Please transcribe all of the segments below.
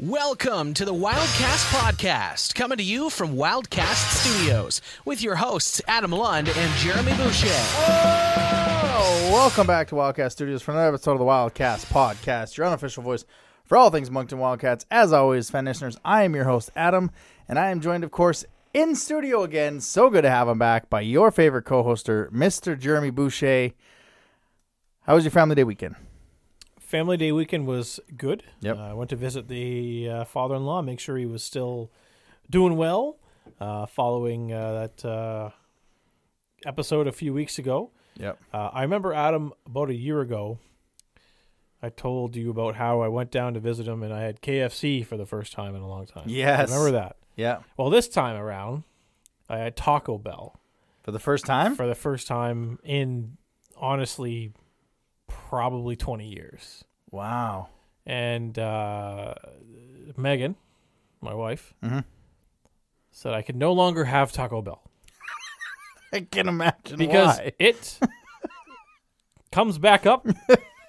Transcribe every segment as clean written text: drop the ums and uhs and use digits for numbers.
Welcome to the Wildcast Podcast, coming to you from Wildcast Studios, with your hosts Adam Lund and Jeremy Boucher. Oh, welcome back to Wildcast Studios for another episode of the Wildcast Podcast, your unofficial voice for all things Moncton Wildcats. As always, fan listeners, I am your host, Adam, and I am joined, of course, in studio again. So good to have him back by your favorite co-hoster, Mr. Jeremy Boucher. How was your family day weekend? Family day weekend was good. Yep. I went to visit the father-in-law, make sure he was still doing well, following that episode a few weeks ago. Yep. I remember, Adam, about a year ago, I told you about how I went down to visit him and I had KFC for the first time in a long time. Yes. Remember that? Yeah. Well, this time around, I had Taco Bell. For the first time? For the first time in, honestly, probably 20 years. Wow. And Megan, my wife, said I could no longer have Taco Bell. I can imagine because why. it comes back up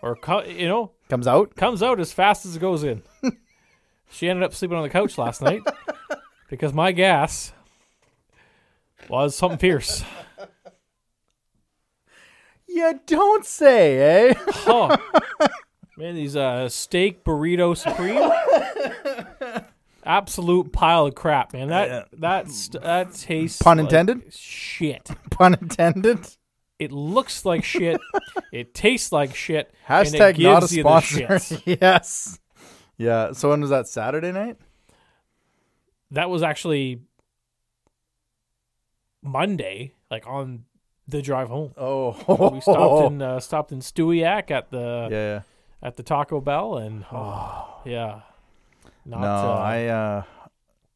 or, Comes out? comes out as fast as it goes in. She ended up sleeping on the couch last night because my gas was something fierce. You don't say, eh? Oh, man, these steak burrito supreme, absolute pile of crap, man. That tastes Pun intended? like shit. Pun intended? It looks like shit. It tastes like shit. Hashtag and it not a gives you the sponsor. shits. Yes. Yeah. So when was that, Saturday night? That was actually Monday, like on the drive home. Oh. We stopped in Stewiacke at the Taco Bell, and yeah. I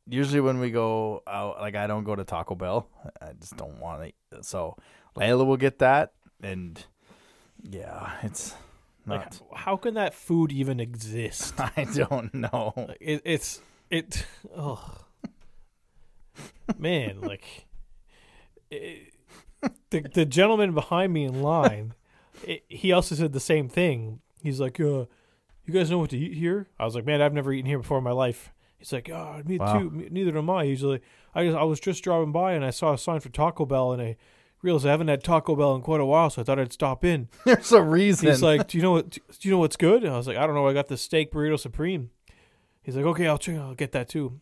usually when we go out, like I don't go to Taco Bell. I just don't want to. So Layla will get that, and yeah, it's not. like, how can that food even exist? I don't know. Like, man, like the gentleman behind me in line, he also said the same thing. He's like, you guys know what to eat here? I was like, man, I've never eaten here before in my life. He's like, me too. Neither am I. He's like, I was just driving by and I saw a sign for Taco Bell and I realized I haven't had Taco Bell in quite a while, so I thought I'd stop in. There's a reason. He's like, do you know what's good? And I was like, I don't know. I got the steak burrito supreme. He's like, okay, I'll get that too.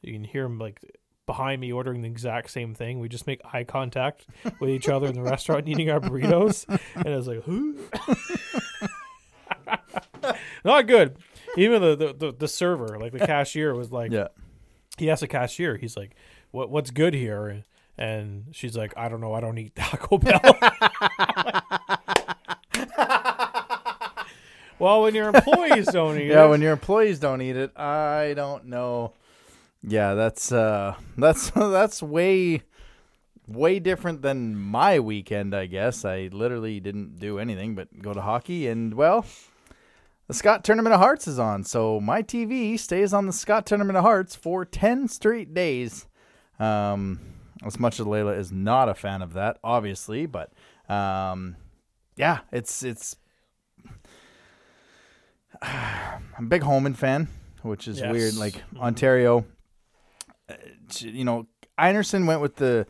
You can hear him like behind me ordering the exact same thing. We just make eye contact with each other in the restaurant eating our burritos. And I was like, who? Not good. Even the server, like the cashier, was like, yeah. He asked the cashier, he's like, what's good here? And she's like, I don't know. I don't eat Taco Bell. Well, when your employees don't eat it. Yeah, when your employees don't eat it, I don't know. Yeah, that's way different than my weekend, I guess. I literally didn't do anything but go to hockey, and well, the Scott Tournament of Hearts is on, so my TV stays on the Scott Tournament of Hearts for 10 straight days. As much as Layla is not a fan of that, obviously, but yeah, it's I'm a big Homan fan, which is weird. Like Ontario, Einerson went with the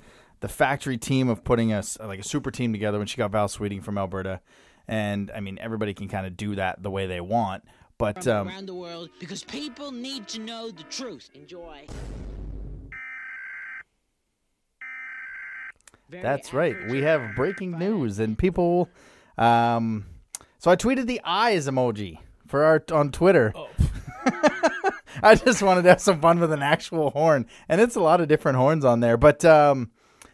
factory team of putting us like a super team together when she got Val Sweeting from Alberta. And I mean, everybody can kind of do that the way they want, but from around the world, because people need to know the truth. Enjoy. That's right. We have breaking news, and people. So I tweeted the eyes emoji on Twitter. Oh. I just wanted to have some fun with an actual horn, and it's a lot of different horns on there. But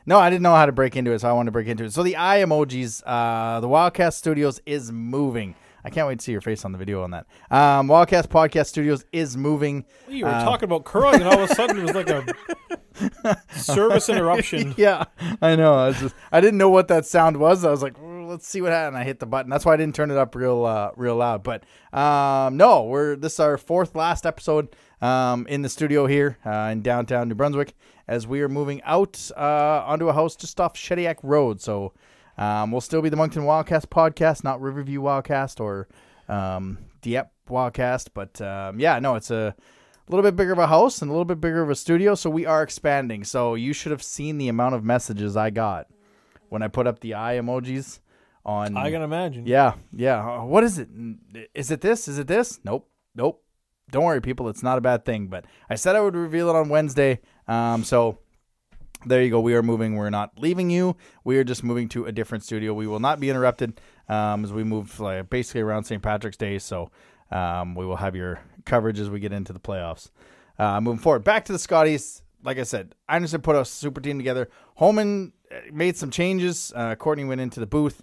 no, I didn't know how to break into it, so I wanted to break into it. So the eye emojis, the Wildcast Studios is moving. I can't wait to see your face on the video on that. Wildcast Podcast Studios is moving. You were talking about curling, and all of a sudden it was like a service interruption. Yeah, I know. I didn't know what that sound was. I was like, let's see what happened. I hit the button. That's why I didn't turn it up real loud. But no, this is our fourth last episode in the studio here in downtown New Brunswick, as we are moving out onto a house just off Shediac Road. So we'll still be the Moncton Wildcast podcast, not Riverview Wildcast or Dieppe Wildcast. But yeah, no, it's a little bit bigger of a house and a little bit bigger of a studio, so we are expanding. So you should have seen the amount of messages I got when I put up the eye emojis on. I can imagine. Yeah. What is it? Is it this? Is it this? Nope. Don't worry, people. It's not a bad thing. But I said I would reveal it on Wednesday. So there you go. We are moving. We're not leaving you. We are just moving to a different studio. We will not be interrupted as we move basically around St. Patrick's Day. So we will have your coverage as we get into the playoffs. Moving forward, back to the Scotties. Like I said, Anderson put a super team together. Holman made some changes. Courtney went into the booth.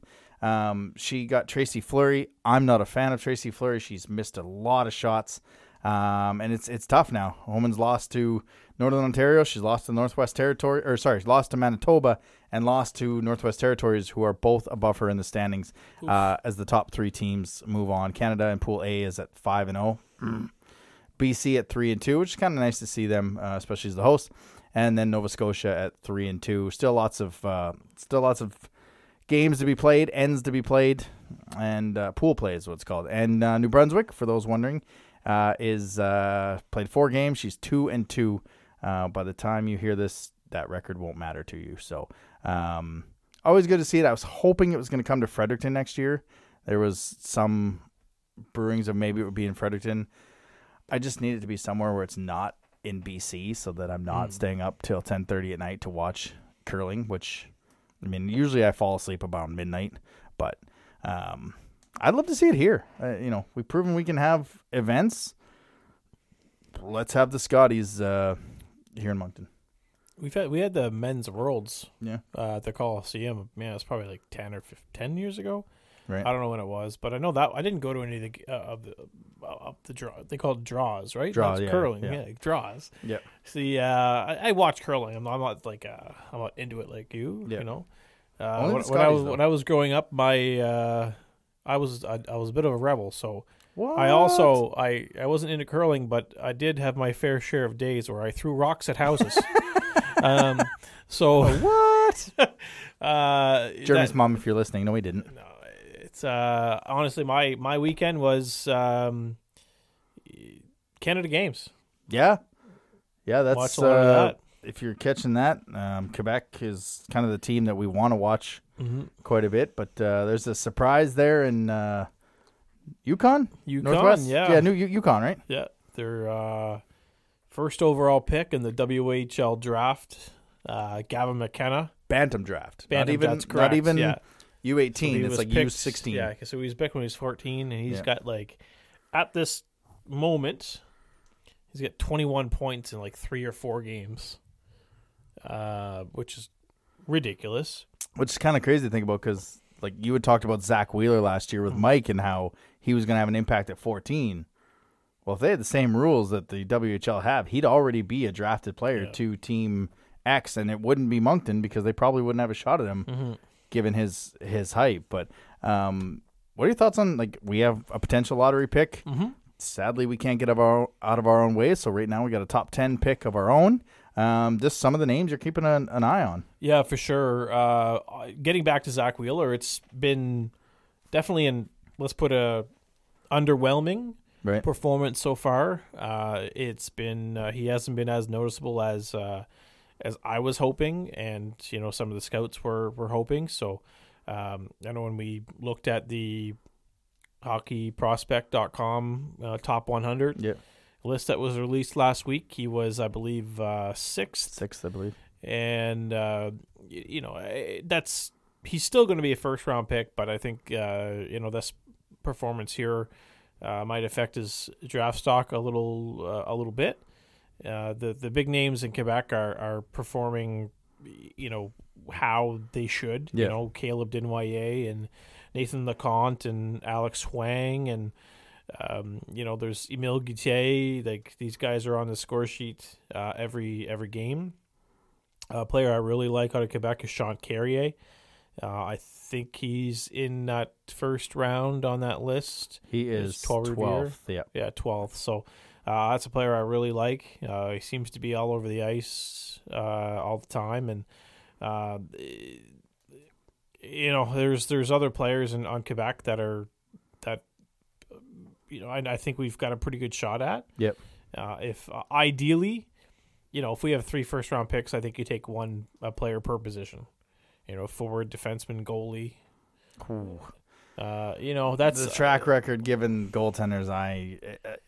She got Tracy Fleury. I'm not a fan of Tracy Fleury. She's missed a lot of shots. And it's tough now. Holman's lost to Northern Ontario. She's lost to Northwest Territory, lost to Manitoba and lost to Northwest Territories, who are both above her in the standings. As the top 3 teams move on. Canada in Pool A is at 5-0. BC at 3-2, which is kind of nice to see them, especially as the host. And then Nova Scotia at 3-2. Still lots of games to be played, ends to be played, and pool play is what it's called. And New Brunswick, for those wondering, is played 4 games. She's 2-2. By the time you hear this, that record won't matter to you. So always good to see it. I was hoping it was going to come to Fredericton next year. There was some brewings of maybe it would be in Fredericton. I just need it to be somewhere where it's not in BC, so that I'm not staying up till 10:30 at night to watch curling, which, I mean, usually I fall asleep about midnight, but I'd love to see it here. We've proven we can have events. Let's have the Scotties here in Moncton. We had the men's worlds. Yeah. At the Coliseum. Man, it's probably like 10 years ago. Right. I don't know when it was, but I know that I didn't go to any of the draw. They call it draws, right? Draws, That's yeah, curling, yeah. draws. Yeah. See, I watch curling. I'm not like I'm not into it like you. Yeah. You know, Only the when Scotties, when I was growing up, I was a bit of a rebel. So What? I also I wasn't into curling, but I did have my fair share of days where I threw rocks at houses. So what? Jeremy's that- mom, if you're listening, no, he didn't. No, it's honestly my weekend was Canada Games. Yeah, that's Watch a lot of that. If you're catching that, Quebec is kind of the team that we want to watch quite a bit. But there's a surprise there in Yukon, Northwest. yeah. New Yukon, right? Yeah, their first overall pick in the WHL draft, Gavin McKenna. Bantam draft. Bantam, not even, that's correct, Not even yeah. U18. So he it's was like picked- U16. Yeah, so he was picked when he was 14, and he's Yeah. got at this moment, he's got 21 points in 3 or 4 games, which is ridiculous. Which is kind of crazy to think about because, you had talked about Zach Wheeler last year with Mike and how he was going to have an impact at 14. Well, if they had the same rules that the WHL have, he'd already be a drafted player to Team X, and it wouldn't be Moncton because they probably wouldn't have a shot at him given his height. But what are your thoughts on, we have a potential lottery pick? Sadly, we can't get out of our own way, so right now we got a top 10 pick of our own. Just some of the names you're keeping an eye on. Yeah, for sure. Getting back to Zach Wheeler, it's been definitely let's put a underwhelming performance so far. It's been he hasn't been as noticeable as I was hoping, and some of the scouts were hoping. So I know when we looked at the hockeyprospect.com top 100 list that was released last week, he was, I believe, sixth, I believe. and he's still going to be a first round pick, but I think this performance here might affect his draft stock a little bit. The big names in Quebec are performing, how they should. Caleb Desnoyers and Nathan Leconte and Alex Huang and there's Emile Guitier. These guys are on the score sheet every game. A player I really like out of Quebec is Sean Carrier. I think he's in that first round on that list. He is 12th. Yeah, 12th. So that's a player I really like. He seems to be all over the ice all the time, and there's other players on Quebec that I think we've got a pretty good shot at. Yep. If ideally, if we have 3 first-round picks, I think you take a player per position. Forward, defenseman, goalie. That's the track record given goaltenders.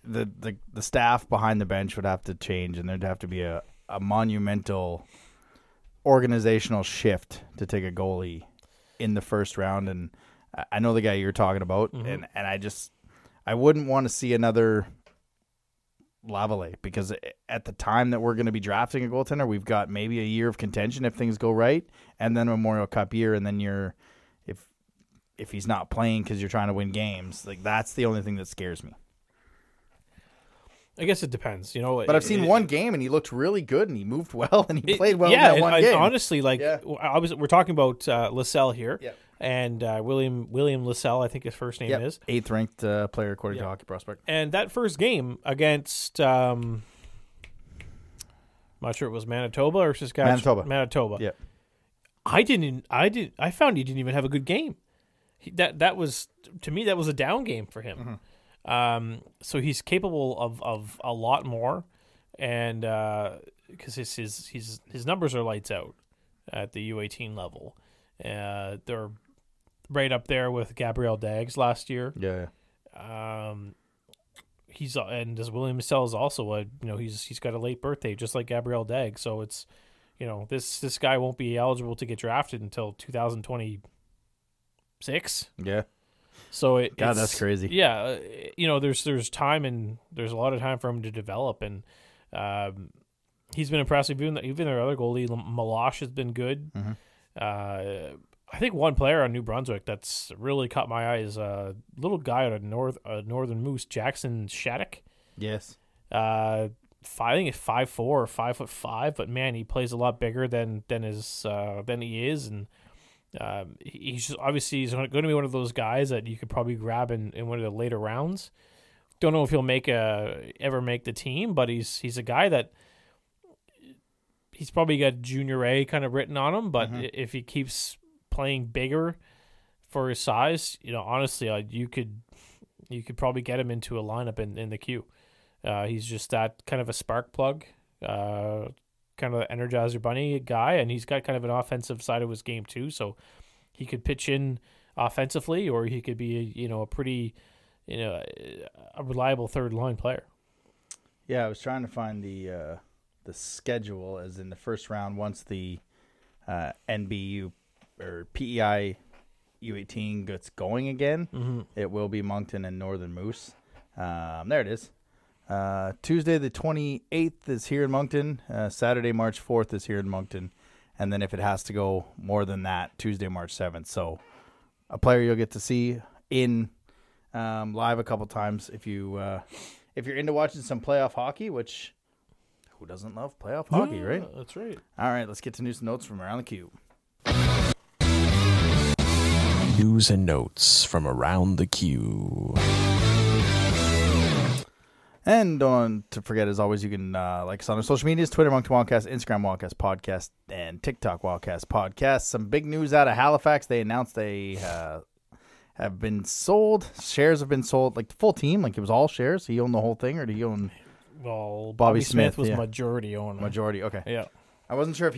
The staff behind the bench would have to change, and there'd have to be a monumental organizational shift to take a goalie in the first round. And I know the guy you're talking about, and I wouldn't want to see another Lavallee, because at the time that we're going to be drafting a goaltender, we've got maybe a year of contention if things go right, and then a Memorial Cup year, and then if he's not playing because you're trying to win games, like that's the only thing that scares me. I guess it depends, But I've seen one game and he looked really good and he moved well and he played well in yeah, that one game. Honestly, we're talking about Lassell here, and William Lassell, I think his first name is 8th ranked player according to Hockey Prospect. And that first game against, I'm not sure it was Manitoba or Saskatchewan. Manitoba. Yeah, I found he didn't even have a good game. That was, to me, that was a down game for him. So he's capable of a lot more, and because his numbers are lights out at the U18 level. They're right up there with Gabriel Daggs last year. Yeah. As William Lassell is also he's got a late birthday just like Gabriel Daggs, so it's this guy won't be eligible to get drafted until 2026. Yeah. So that's crazy. Yeah, there's time, and there's a lot of time for him to develop, and he's been impressive. Even their other goalie, Meloche, has been good. I think one player on New Brunswick that's really caught my eye is a little guy out of Northern Moose, Jackson Shattuck. Yes. I think he's 5'4" or 5'5", but man, he plays a lot bigger than he is, and he's going to be one of those guys that you could probably grab in one of the later rounds. Don't know if he'll ever make the team, but he's a guy that he's probably got junior A kind of written on him. But if he keeps playing bigger for his size, honestly, you could probably get him into a lineup in the queue. He's just that kind of a spark plug, kind of Energizer Bunny guy, and he's got kind of an offensive side of his game too, so he could pitch in offensively, or he could be a pretty a reliable third line player. Yeah, I was trying to find the schedule, as in the first round, once the NBU or PEI U18 gets going again. It will be Moncton and Northern Moose. There it is. Tuesday the 28th is here in Moncton. Saturday, March 4th is here in Moncton. And then if it has to go more than that, Tuesday, March 7th. So a player you'll get to see in live a couple times if you're into watching some playoff hockey, which who doesn't love playoff hockey, right? That's right. All right, let's get to news and notes from around the cube. News and notes from around the queue. And don't to forget, as always, you can like us on our social medias, Twitter, Moncton Wildcast, Instagram, Wildcast Podcast, and TikTok, Wildcast Podcast. Some big news out of Halifax. They announced they have been sold. Shares have been sold, like the full team, like it was all shares. He owned the whole thing, or did he own? Well, Bobby Smith was majority owner. Majority, okay. Yeah. I wasn't sure if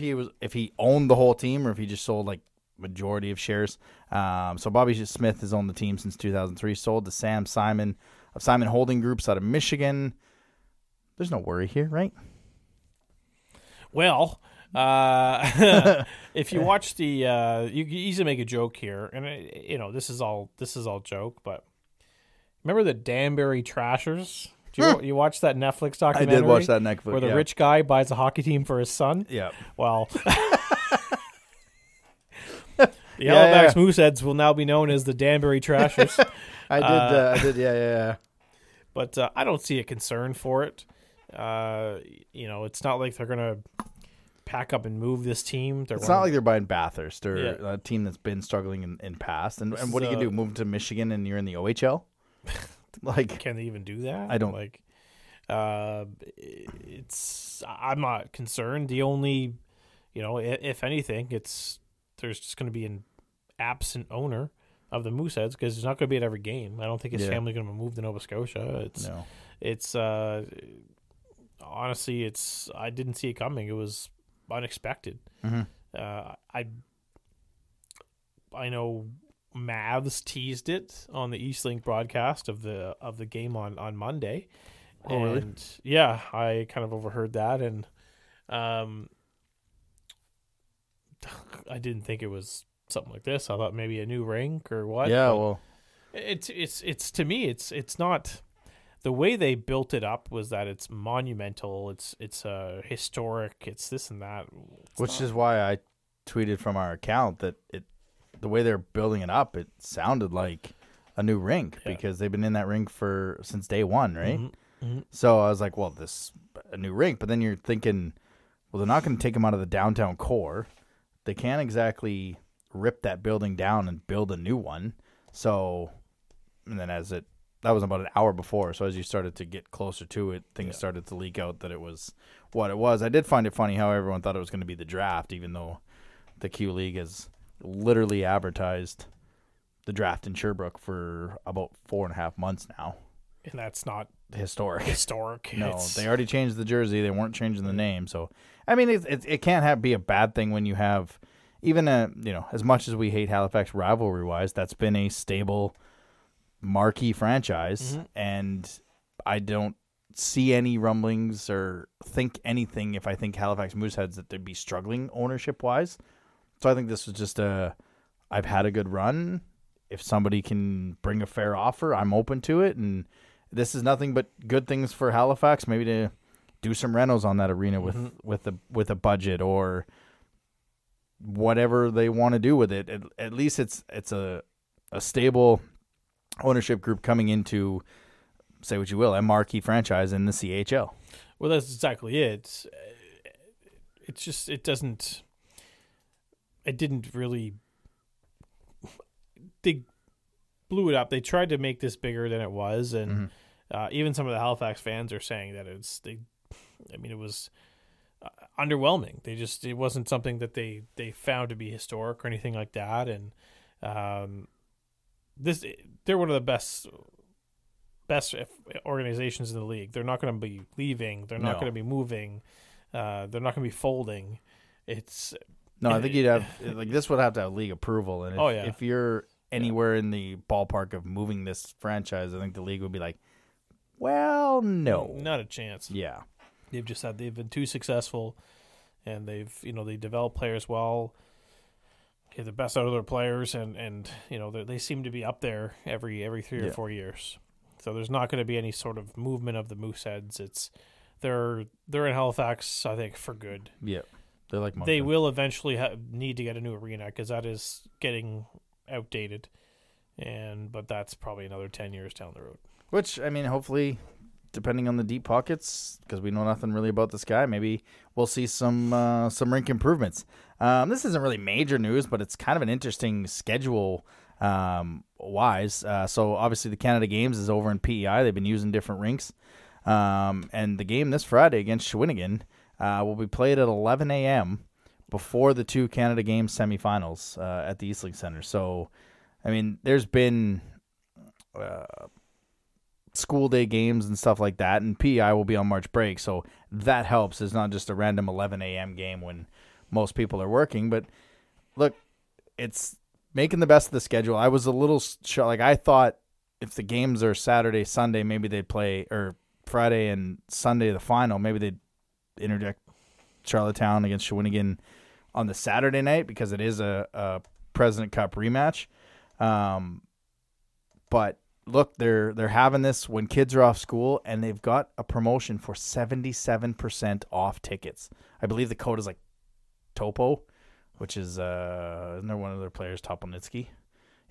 he owned the whole team or if he just sold like majority of shares. So Bobby Smith has owned the team since 2003. Sold to Sam Simon of Simon Holding Groups out of Michigan. There's no worry here, right? Well, if you watch the, you can easily make a joke here, and this is all joke. But remember the Danbury Trashers? You watch that Netflix documentary? I did watch that Netflix, where the rich guy buys a hockey team for his son. Yeah. Well, the Halifax Mooseheads will now be known as the Danbury Trashers. I did, yeah. But I don't see a concern for it. It's not like they're gonna pack up and move this team. It's not like they're buying Bathurst or a team that's been struggling in past. And what do you do? Move to Michigan and you're in the OHL? Like, can they even do that? I don't like. I'm not concerned. The only, if anything, there's just going to be an absent owner of the Mooseheads because he's not going to be at every game. I don't think his family's going to move to Nova Scotia. honestly, I didn't see it coming. It was unexpected. I know Mavs teased it on the Eastlink broadcast of the game on Monday. Oh, really? And yeah, I kind of overheard that, and I didn't think it was something like this. I thought maybe a new rink or what. Yeah, but well, it's to me, it's not. The way they built it up was that it's monumental. It's historic. It's this and that. which is why I tweeted from our account that the way they're building it up, it sounded like a new rink because they've been in that rink since day one, right? Mm-hmm. So I was like, well, this a new rink, but then you're thinking, well, they're not going to take them out of the downtown core. They can't exactly rip that building down and build a new one. So, and then that was about an hour before. So as you started to get closer to it, things started to leak out that it was what it was. I did find it funny how everyone thought it was going to be the draft, even though the Q League has literally advertised the draft in Sherbrooke for about 4.5 months now. And that's not Historic. No, It's, they already changed the jersey. They weren't changing the name. So, I mean, it can't be a bad thing when you have even as much as we hate Halifax rivalry-wise, that's been a stable marquee franchise, and I don't see any rumblings or think anything if I think Halifax Mooseheads that they'd be struggling ownership-wise. So I think this was just I've had a good run. If somebody can bring a fair offer, I'm open to it, and this is nothing but good things for Halifax. Maybe to do some renos on that arena with a budget or whatever they want to do with it. At least it's a stable ownership group coming into, say what you will, a marquee franchise in the CHL. Well, that's exactly it. It's just it didn't really. They blew it up. They tried to make this bigger than it was, and even some of the Halifax fans are saying that it was underwhelming. It wasn't something that they found to be historic or anything like that. And they're one of the best organizations in the league. They're not going to be leaving. They're not going to be moving. They're not going to be folding. I think you'd have this would have to have league approval, and if you're anywhere in the ballpark of moving this franchise, I think the league would be like, well, no, not a chance. Yeah, they've been too successful, and they develop players well, get the best out of their players, and they seem to be up there every 3 or 4 years. So there's not going to be any sort of movement of the Mooseheads. They're in Halifax, I think, for good. Yeah, they're like they will eventually need to get a new arena because that is getting outdated, but that's probably another 10 years down the road. Which, I mean, hopefully, depending on the deep pockets, because we know nothing really about this guy, maybe we'll see some rink improvements. This isn't really major news, but it's kind of an interesting schedule wise. So obviously the Canada Games is over in PEI. They've been using different rinks. And the game this Friday against Shawinigan will be played at 11 a.m. before the two Canada Games semifinals at the Eastlink Center. So, I mean, there's been school day games and stuff like that, and PEI will be on March break, so that helps. It's not just a random 11 a.m. game when most people are working. But, look, it's making the best of the schedule. I was a little I thought if the games are Saturday, Sunday, maybe they'd play, or Friday and Sunday the final, maybe they'd interject Charlottetown against Shawinigan on the Saturday night because it is a President Cup rematch. But look, they're having this when kids are off school, and they've got a promotion for 77% off tickets. I believe the code is like Topo, which is isn't there one of their players, Topolnitsky?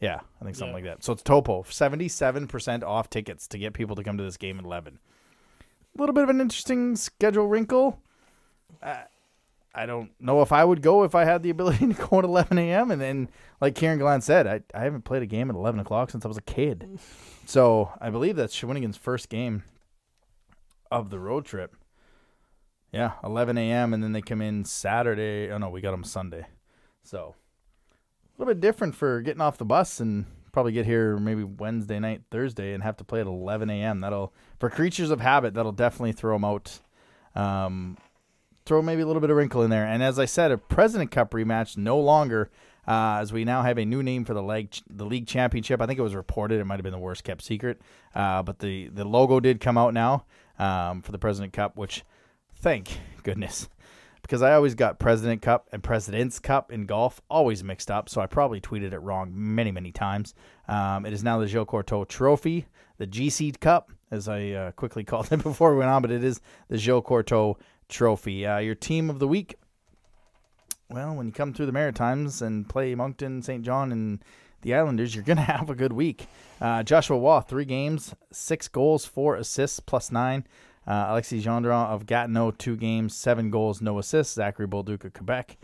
Yeah, I think something like that. So it's Topo, 77% off tickets to get people to come to this game at 11. A little bit of an interesting schedule wrinkle. I don't know if I would go if I had the ability to go at 11 a.m. And then, like Kieran Glenn said, I haven't played a game at 11 o'clock since I was a kid. So I believe that's Shawinigan's first game of the road trip. Yeah, 11 a.m. and then they come in Saturday. Oh, no, we got them Sunday. So a little bit different for getting off the bus and probably get here maybe Wednesday night, Thursday, and have to play at 11 a.m. For creatures of habit, that'll definitely throw them out throw maybe a little bit of wrinkle in there. And as I said, a President Cup rematch no longer, as we now have a new name for the league championship. I think it was reported. It might have been the worst kept secret. But the logo did come out now for the President Cup, which thank goodness. Because I always got President Cup and President's Cup in golf always mixed up, so I probably tweeted it wrong many, many times. It is now the Gilles Courteau Trophy, the GC Cup, as I quickly called it before we went on, but it is the Gilles Courteau Trophy. Your team of the week, well, when you come through the Maritimes and play Moncton, St. John, and the Islanders, you're going to have a good week. Joshua Waugh, 3 games, 6 goals, 4 assists, +9. Alexis Gendron of Gatineau, 2 games, 7 goals, no assists. Zachary Bolduc of Quebec,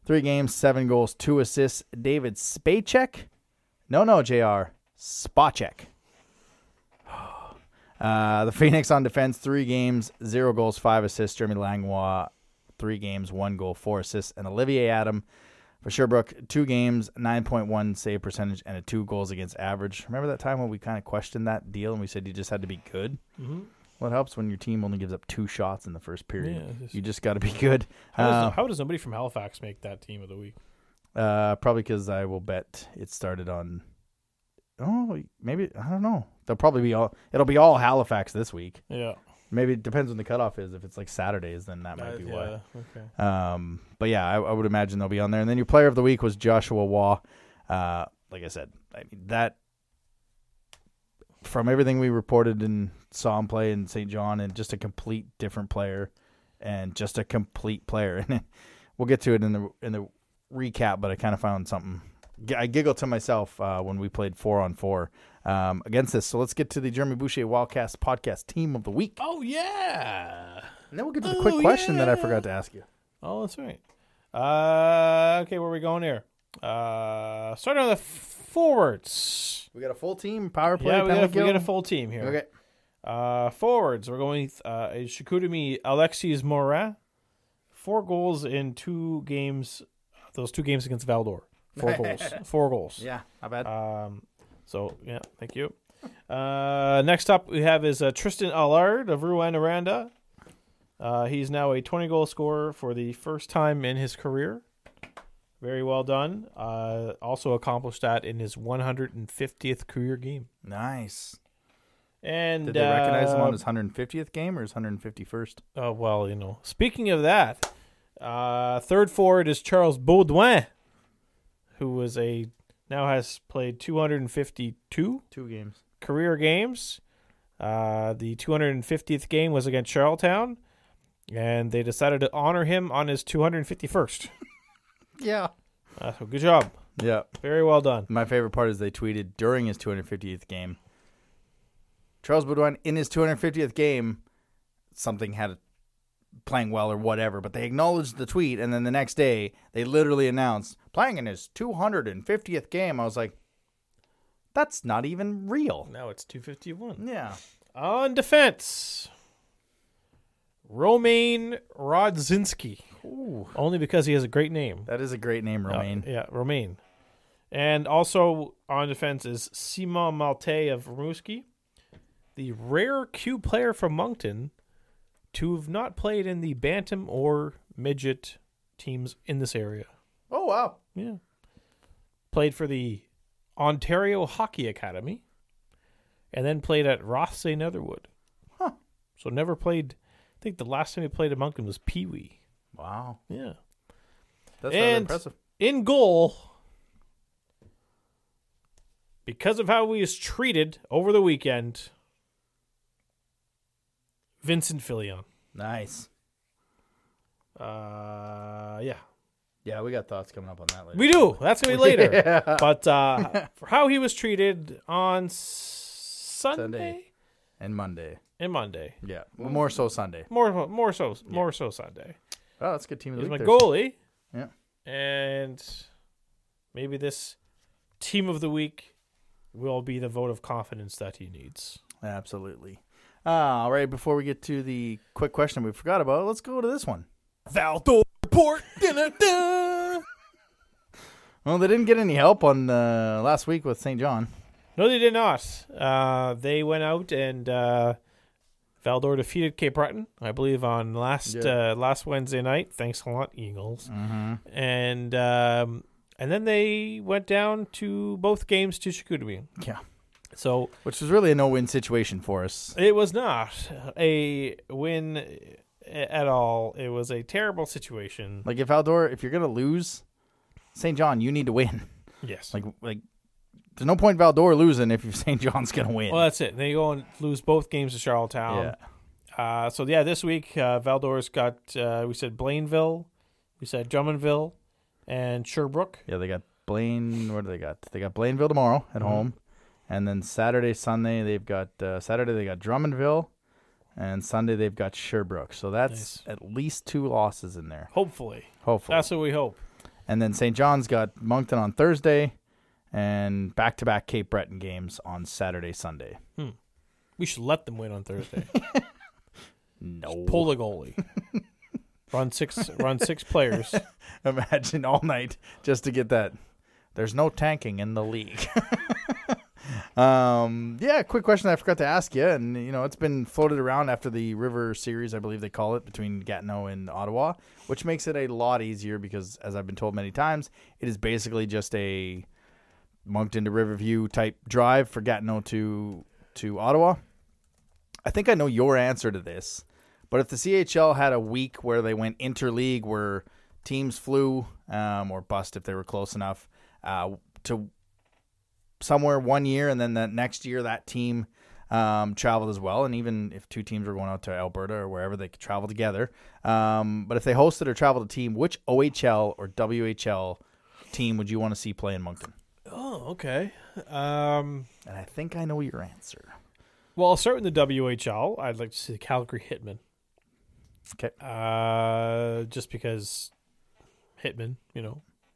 3 games, 7 goals, 2 assists. David Spacek? No, JR. Spacek. The Phoenix on defense, 3 games, 0 goals, 5 assists. Jeremy Langlois, 3 games, 1 goal, 4 assists. And Olivier Adam for Sherbrooke, 2 games, 9.1 save percentage, and a 2 goals against average. Remember that time when we kind of questioned that deal and we said you just had to be good? Mm-hmm. Well, it helps when your team only gives up 2 shots in the first period. Yeah, you just got to be good. How does somebody from Halifax make that team of the week? Probably because I will bet it started on. Oh, maybe I don't know. They'll probably be all. It'll be all Halifax this week. Yeah. Maybe it depends when the cutoff is. If it's like Saturdays, then that might be why. Okay. But yeah, I would imagine they'll be on there. And then your player of the week was Joshua Waugh. Like I said, that. From everything we reported and saw him play in St. John, and just a complete different player, and just a complete player. And we'll get to it in the recap, but I kind of found something. I giggled to myself when we played 4-on-4 against this. So let's get to the Jeremy Boucher Wildcast podcast team of the week. Oh, yeah. And then we'll get to the quick question that I forgot to ask you. Oh, that's right. Okay, where are we going here? Starting on the forwards. We got a full team, power play. Yeah, we got a full team here. Okay. Forwards, we're going with Chicoutimi Alexis Morin. 4 goals in 2 games. Those 2 games against Val-d'Or. 4 goals. 4 goals. Yeah, not bad. So, yeah, thank you. Next up we have is Tristan Allard of Rouyn-Noranda. He's now a 20-goal scorer for the first time in his career. Very well done. Also accomplished that in his 150th career game. Nice. And did they recognize him on his 150th game or his 151st? Oh, well, Speaking of that, third forward is Charles Baudouin, who now has played 252 games. Career games. The 250th game was against Charlottetown, and they decided to honor him on his 251st. Yeah. So good job. Yeah. Very well done. My favorite part is they tweeted during his 250th game, Charles Baudouin, in his 250th game, something had playing well or whatever, but they acknowledged the tweet, and then the next day, they literally announced, playing in his 250th game. I was like, that's not even real. Now it's 251. Yeah. On defense, Romain Rodzinski. Ooh. Only because he has a great name. That is a great name, Romain. Yeah, Romain. And also on defense is Simon Malte of Rimouski, the rare Q player from Moncton to have not played in the Bantam or Midget teams in this area. Oh, wow. Yeah. Played for the Ontario Hockey Academy and then played at Rothsay Netherwood. Huh. So never played. I think the last time he played at Moncton was Pee Wee. Wow. Yeah. That's rather impressive. In goal, because of how he was treated over the weekend, Vincent Filion. Nice. Yeah. Yeah, we got thoughts coming up on that later. We do. That's going to be later. Yeah. But for how he was treated on Sunday and Monday. and Monday. Yeah, more so Sunday. More so Sunday. Oh, that's a good team of the He's week. my goalie. Yeah. And maybe this team of the week will be the vote of confidence that he needs. Absolutely. All right, before we get to the quick question we forgot about, let's go to this one. Val-d'Or report. Well, they didn't get any help on last week with St. John. No, they did not. They went out and Val-d'Or defeated Cape Breton, I believe, on last Wednesday night. Thanks a lot, Eagles. Mm-hmm. And then they went down to both games to Chicoutimi. Yeah. So, which was really a no-win situation for us. It was not a win at all. It was a terrible situation. Like if Val-d'Or, if you're gonna lose, St. John, you need to win. Yes. Like there's no point Val-d'Or losing if St. John's gonna win. Well, that's it. They go and lose both games to Charlottetown. Yeah. This week Val-d'Or's got we said Blainville, we said Drummondville, and Sherbrooke. Yeah, they got Blaine. What do they got? They got Blainville tomorrow at home, and then Saturday, Sunday they've got Saturday they got Drummondville, and Sunday they've got Sherbrooke. So that's at least 2 losses in there. Hopefully, that's what we hope. And then St. John's got Moncton on Thursday, and back-to-back Cape Breton games on Saturday, Sunday. We should let them win on Thursday. No, just pull the goalie. Run six players. Imagine all night just to get that. There's no tanking in the league. Quick question I forgot to ask you, and it's been floated around after the River Series, I believe they call it, between Gatineau and Ottawa, which makes it a lot easier because, as I've been told many times, it is basically just a Moncton to Riverview type drive for Gatineau to Ottawa. I think I know your answer to this, but if the CHL had a week where they went interleague, where teams flew or bust if they were close enough to somewhere one year, and then that next year that team traveled as well, and even if 2 teams were going out to Alberta or wherever, they could travel together. But if they hosted or traveled a team, which OHL or WHL team would you want to see play in Moncton? Oh, okay. And I think I know your answer. Well, I'll start with the WHL. I'd like to see the Calgary Hitmen. Okay. Just because Hitmen,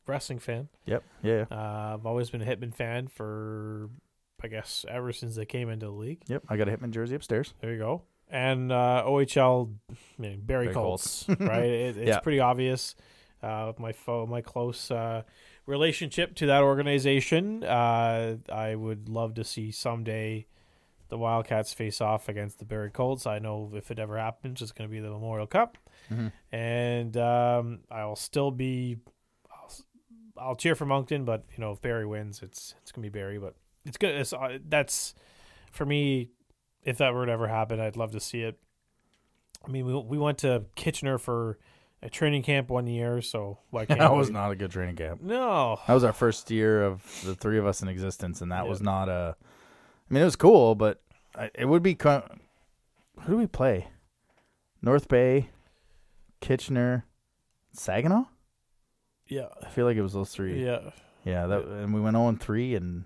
wrestling fan. Yep. Yeah. I've always been a Hitman fan for, I guess, ever since they came into the league. Yep. I got a Hitman jersey upstairs. There you go. And OHL, Barrie Colts, right? It's pretty obvious. With my close relationship to that organization, I would love to see someday the Wildcats face off against the Barrie Colts. I know if it ever happens, it's going to be the Memorial Cup, and I'll still be. I'll cheer for Moncton, but if Barrie wins, it's gonna be Barrie. But it's good. That's for me. If that were to ever happen, I'd love to see it. I mean, we went to Kitchener for a training camp one year, so why can't that was not a good training camp. No, that was our first year of the 3 of us in existence, and that was not a. I mean, it was cool, but it would be. Who do we play? North Bay, Kitchener, Saginaw. Yeah, I feel like it was those 3. Yeah. And we went 0-3 and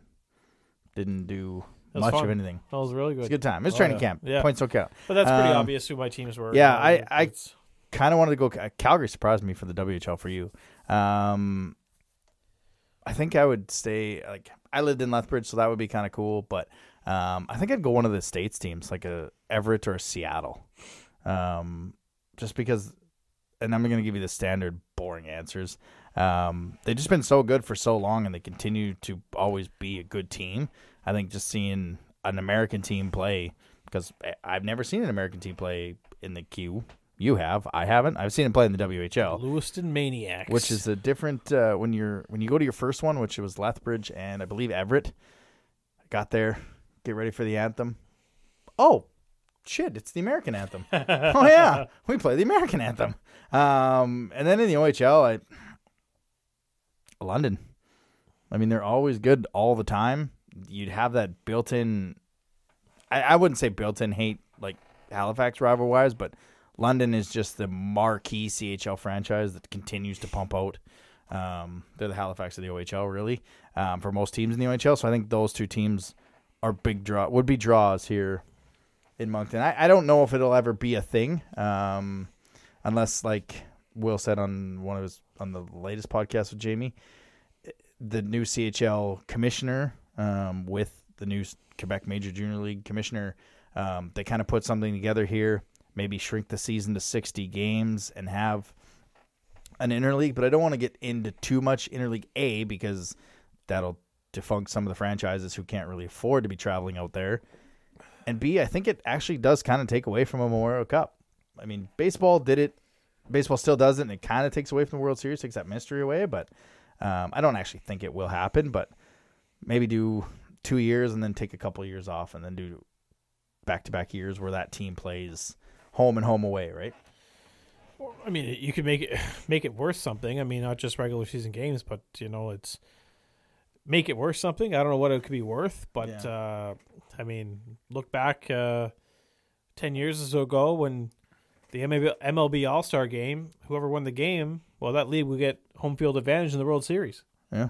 didn't do much of anything. That was really good. It was a good time. It was training camp. Yeah. Points don't count. But that's pretty obvious who my teams were. Yeah, I kind of wanted to go. Calgary surprised me for the WHL for you. I think I would stay. Like I lived in Lethbridge, so that would be kind of cool. But I think I'd go one of the States teams, like a Everett or a Seattle, just because. And I'm going to give you the standard boring answers. They've just been so good for so long, and they continue to always be a good team. I think just seeing an American team play, because I've never seen an American team play in the Q. You have. I haven't. I've seen them play in the WHL. Lewiston Maniacs. Which is a different when you go to your first one, which was Lethbridge and I believe Everett. I got there, get ready for the anthem. Oh, shit, it's the American anthem. Oh, yeah, we play the American anthem. And then in the OHL, London. I mean, they're always good all the time. You'd have that built-in, I wouldn't say built-in hate like Halifax rival-wise, but London is just the marquee CHL franchise that continues to pump out. They're the Halifax of the OHL, really, for most teams in the OHL. So I think those 2 teams are would be draws here in Moncton. I don't know if it'll ever be a thing, unless, like Will said on the latest podcast with Jamie, the new CHL commissioner with the new Quebec Major Junior League commissioner, they kind of put something together here. Maybe shrink the season to 60 games and have an interleague, but I don't want to get into too much interleague A because that'll defunct some of the franchises who can't really afford to be traveling out there. And B, I think it actually does kind of take away from a Memorial Cup. I mean, baseball did it. Baseball still does it, and it kind of takes away from the World Series, takes that mystery away. But I don't actually think it will happen. But maybe do 2 years and then take a couple of years off and then do back-to-back years where that team plays home and home away, right? I mean, you could make it worth something. I mean, not just regular season games, but, it's make it worth something. I don't know what it could be worth, but, I mean, look back 10 years or so ago when the MLB All-Star game, whoever won the game, well, that league would get home field advantage in the World Series. Yeah.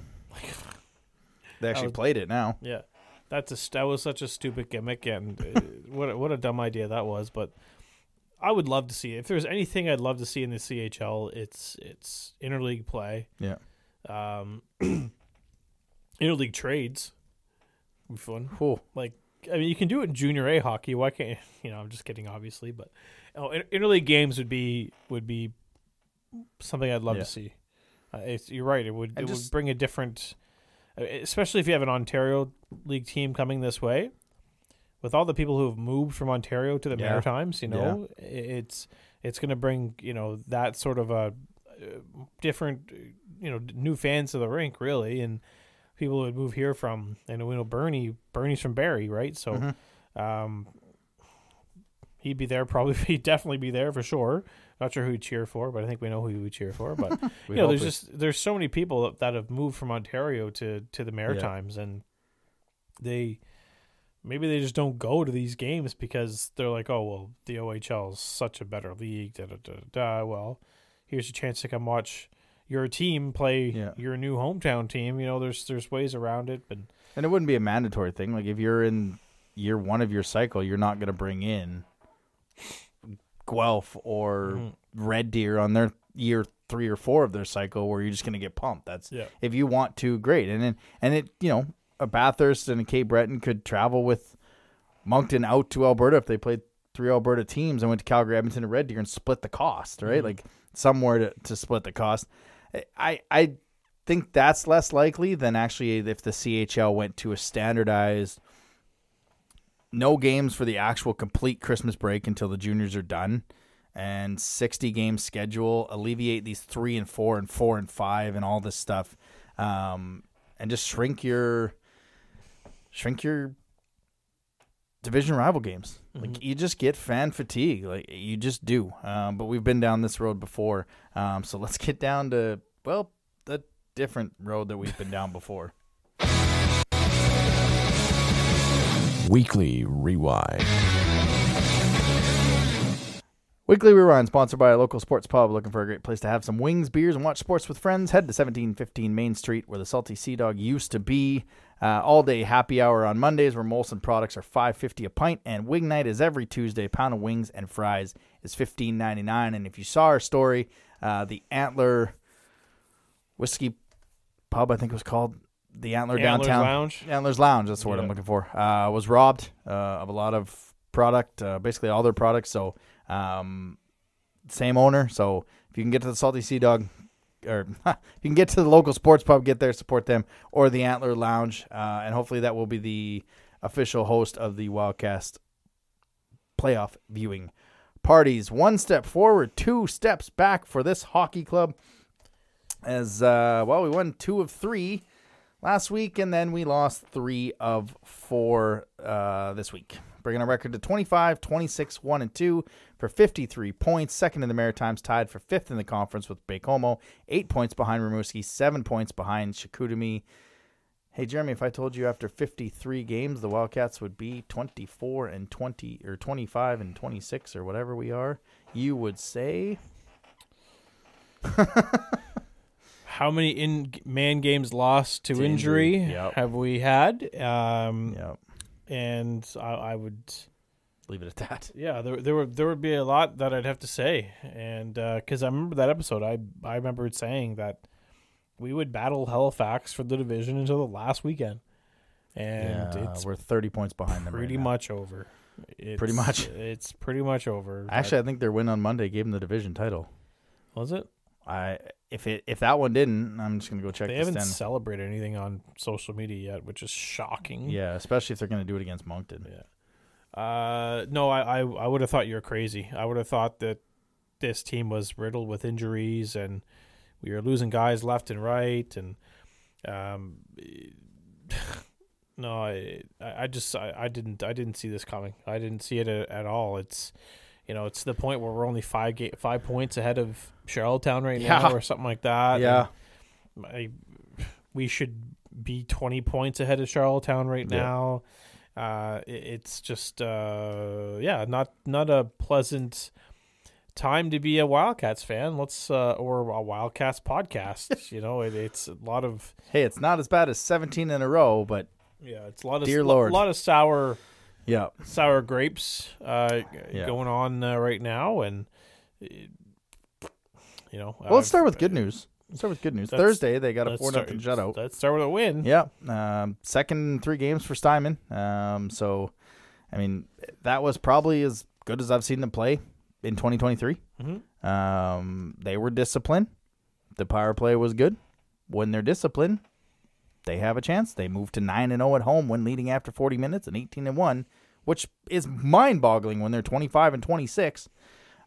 They actually played it now. Yeah. That was such a stupid gimmick, and what a dumb idea that was. But I would love to see it. If there's anything I'd love to see in the CHL, it's interleague play. Yeah. Interleague trades would be fun. Cool. Like, I mean, you can do it in Junior A hockey. Why can't I'm just kidding, obviously, but interleague games would be something I'd love to see. You're right. It would bring a different, especially if you have an Ontario League team coming this way, with all the people who have moved from Ontario to the Maritimes. It's going to bring that sort of a different new fans to the rink, really, and people who would move here from, Bernie's from Barrie, right? So he'd be there probably. He'd definitely be there for sure. Not sure who he'd cheer for, but I think we know who he would cheer for. But there's so many people that have moved from Ontario to the Maritimes, and maybe they just don't go to these games because they're like, oh well, the OHL is such a better league. Well, here's a chance to come watch your team play your new hometown team. There's ways around it, and it wouldn't be a mandatory thing. Like if you're in year one of your cycle, you're not going to bring in Guelph or Red Deer on their year 3 or 4 of their cycle, where you're just going to get pumped. If you want to, great. And it a Bathurst and a Cape Breton could travel with Moncton out to Alberta if they played 3 Alberta teams and went to Calgary, Edmonton, and Red Deer and split the cost, right? Like somewhere to split the cost. I think that's less likely than actually if the CHL went to a standardized no games for the actual complete Christmas break until the juniors are done, and 60-game schedule, alleviate these 3 and 4 and 4 and 5 and all this stuff, and just shrink your division rival games. Like you just get fan fatigue, like you just do. But we've been down this road before, so let's get down to the different road that we've been down before. Weekly Rewind. Weekly Rewind, sponsored by a local sports pub. Looking for a great place to have some wings, beers, and watch sports with friends? Head to 1715 Main Street, where the Salty Sea Dog used to be. All-day happy hour on Mondays, where Molson products are $5.50 a pint, and wing night is every Tuesday. Pound of wings and fries is $15.99. And if you saw our story, the Antler Whiskey Pub, I think it was called, the Antler downtown. Lounge. Antler's Lounge, that's the word I'm looking for. Was robbed of a lot of product, basically all their products. So, same owner. So if you can get to the Salty Sea Dog, or if you can get to the local sports pub, get there, support them, or the Antler Lounge, and hopefully that will be the official host of the Wildcast playoff viewing parties. 1 step forward, 2 steps back for this hockey club. As we won 2 of 3 last week, and then we lost 3 of 4 this week, bringing our record to 25, 26, 1 and 2 for 53 points. Second in the Maritimes, tied for 5th in the conference with Baie-Comeau, 8 points behind Rimouski, 7 points behind Chicoutimi. Hey Jeremy, if I told you after 53 games the Wildcats would be 24 and 20 or 25 and 26 or whatever we are, you would say how many in-man games lost to injury have we had? And I would leave it at that. Yeah, there would be a lot that I'd have to say, and because I remember that episode, I remember saying that we would battle Halifax for the division until the last weekend, and we're 30 points behind them. Pretty much over. It's pretty much over. Actually, I think their win on Monday gave them the division title. Was it? If that one didn't, I'm just gonna go check. They haven't celebrated anything on social media yet, which is shocking. Yeah, especially if they're gonna do it against Moncton. Yeah, No, I would have thought you were crazy. I would have thought that this team was riddled with injuries and we were losing guys left and right. And no, I didn't see this coming. I didn't see it at all. It's it's the point where we're only 5 points ahead of Charlottetown right now, or something like that. Yeah, we should be 20 points ahead of Charlottetown right now. It's just not a pleasant time to be a Wildcats fan. Or a Wildcats podcast. It's a lot of hey, it's not as bad as 17 in a row, but it's a lot of Lord. a lot of sour grapes going on right now, and well, let's start with good news. Thursday, they got a 4-0 shutout. Let's start with a win. Yeah. Second 3 games for Steinman. So, I mean, that was probably as good as I've seen them play in 2023. Mm-hmm. They were disciplined. The power play was good. When they're disciplined, they have a chance. They moved to 9-0 at home when leading after 40 minutes and 18-1, which is mind-boggling when they're 25-26.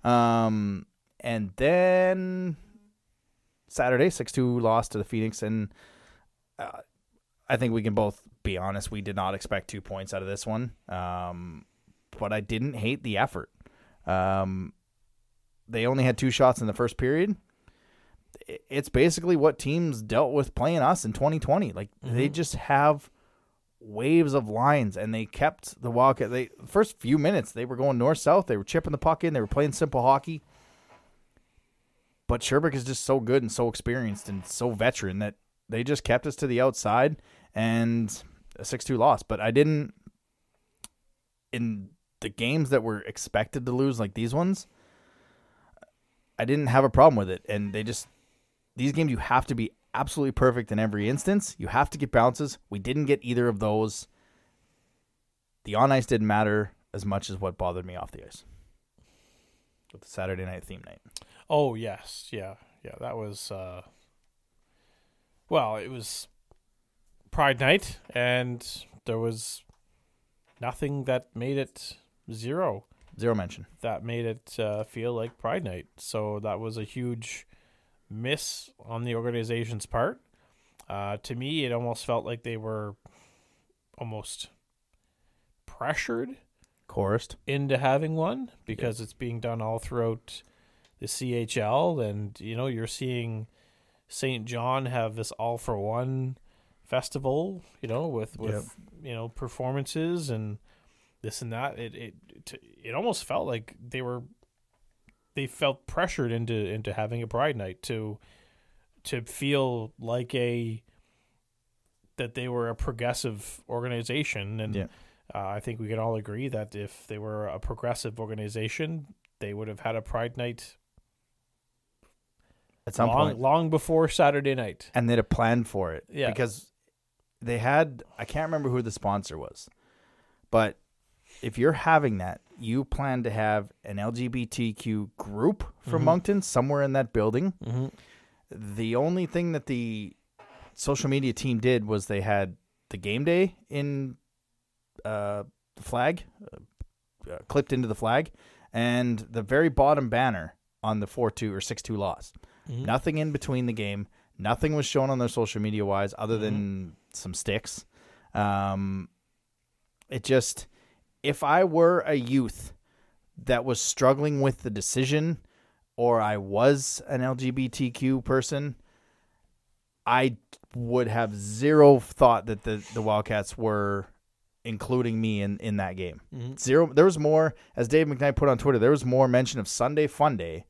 And then Saturday, 6-2 loss to the Phoenix, and I think we can both be honest. We did not expect 2 points out of this one, but I didn't hate the effort. They only had 2 shots in the first period. It's basically what teams dealt with playing us in 2020. Like, they just have waves of lines, and they kept the Wildcat. The first few minutes, they were going north-south. They were chipping the puck in. They were playing simple hockey. But Sherbrooke is just so good and so experienced and so veteran that they just kept us to the outside, and a 6-2 loss. But I didn't, in the games that were expected to lose, like these ones, I didn't have a problem with it. And these games, you have to be absolutely perfect in every instance. You have to get bounces. We didn't get either of those. The on-ice didn't matter as much as what bothered me off the ice with the Saturday night theme night. Oh, yes. Yeah. That was, it was Pride Night, and there was nothing that made it zero. Zero mention. That made it feel like Pride Night. So that was a huge miss on the organization's part. To me, it almost felt like they were almost pressured, coerced into having one, because it's being done all throughout the CHL, and you're seeing St. John have this all for one festival, with performances and this and that. It almost felt like they felt pressured into having a Pride Night to feel like that they were a progressive organization, and I think we can all agree that if they were a progressive organization, they would have had a Pride Night at some point, long before Saturday night, and they'd have planned for it. Yeah, because they had, I can't remember who the sponsor was, but if you're having that, you plan to have an LGBTQ group from Moncton somewhere in that building. Mm-hmm. The only thing that the social media team did was they had the game day in flag, clipped into the flag, and the very bottom banner on the 4-2 or 6-2 loss. Mm-hmm. Nothing in between the game. Nothing was shown on their social media wise other than some sticks. It just, if I were a youth that was struggling with the decision, or I was an LGBTQ person, I would have zero thought that the Wildcats were including me in that game. Mm-hmm. Zero. There was more, as Dave McKnight put on Twitter, there was more mention of Sunday Fun Day,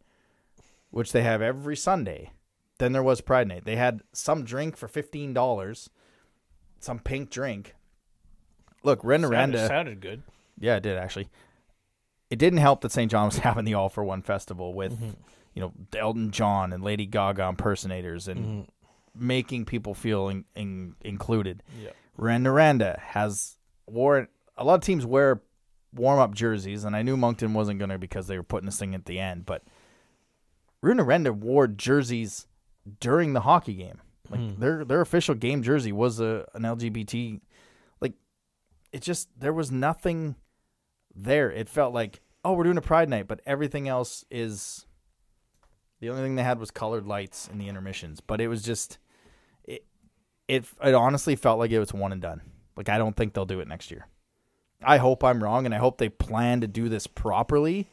which they have every Sunday, than there was Pride Night. They had some drink for $15, some pink drink. Look, Ren-Noranda sounded good. Yeah, it did actually. It didn't help that St. John was having the All for One festival with, Elton John and Lady Gaga impersonators and making people feel included. Yeah. Ren-Noranda wore, a lot of teams wear warm-up jerseys, and I knew Moncton wasn't going to because they were putting this thing at the end, but Ren-Noranda wore jerseys during the hockey game. Like their official game jersey was an LGBT. Like, it just, there was nothing there. It felt like, oh, we're doing a Pride night, but everything else is. The only thing they had was colored lights in the intermissions, but it was just, it honestly felt like it was one and done. Like, I don't think they'll do it next year. I hope I'm wrong, and I hope they plan to do this properly,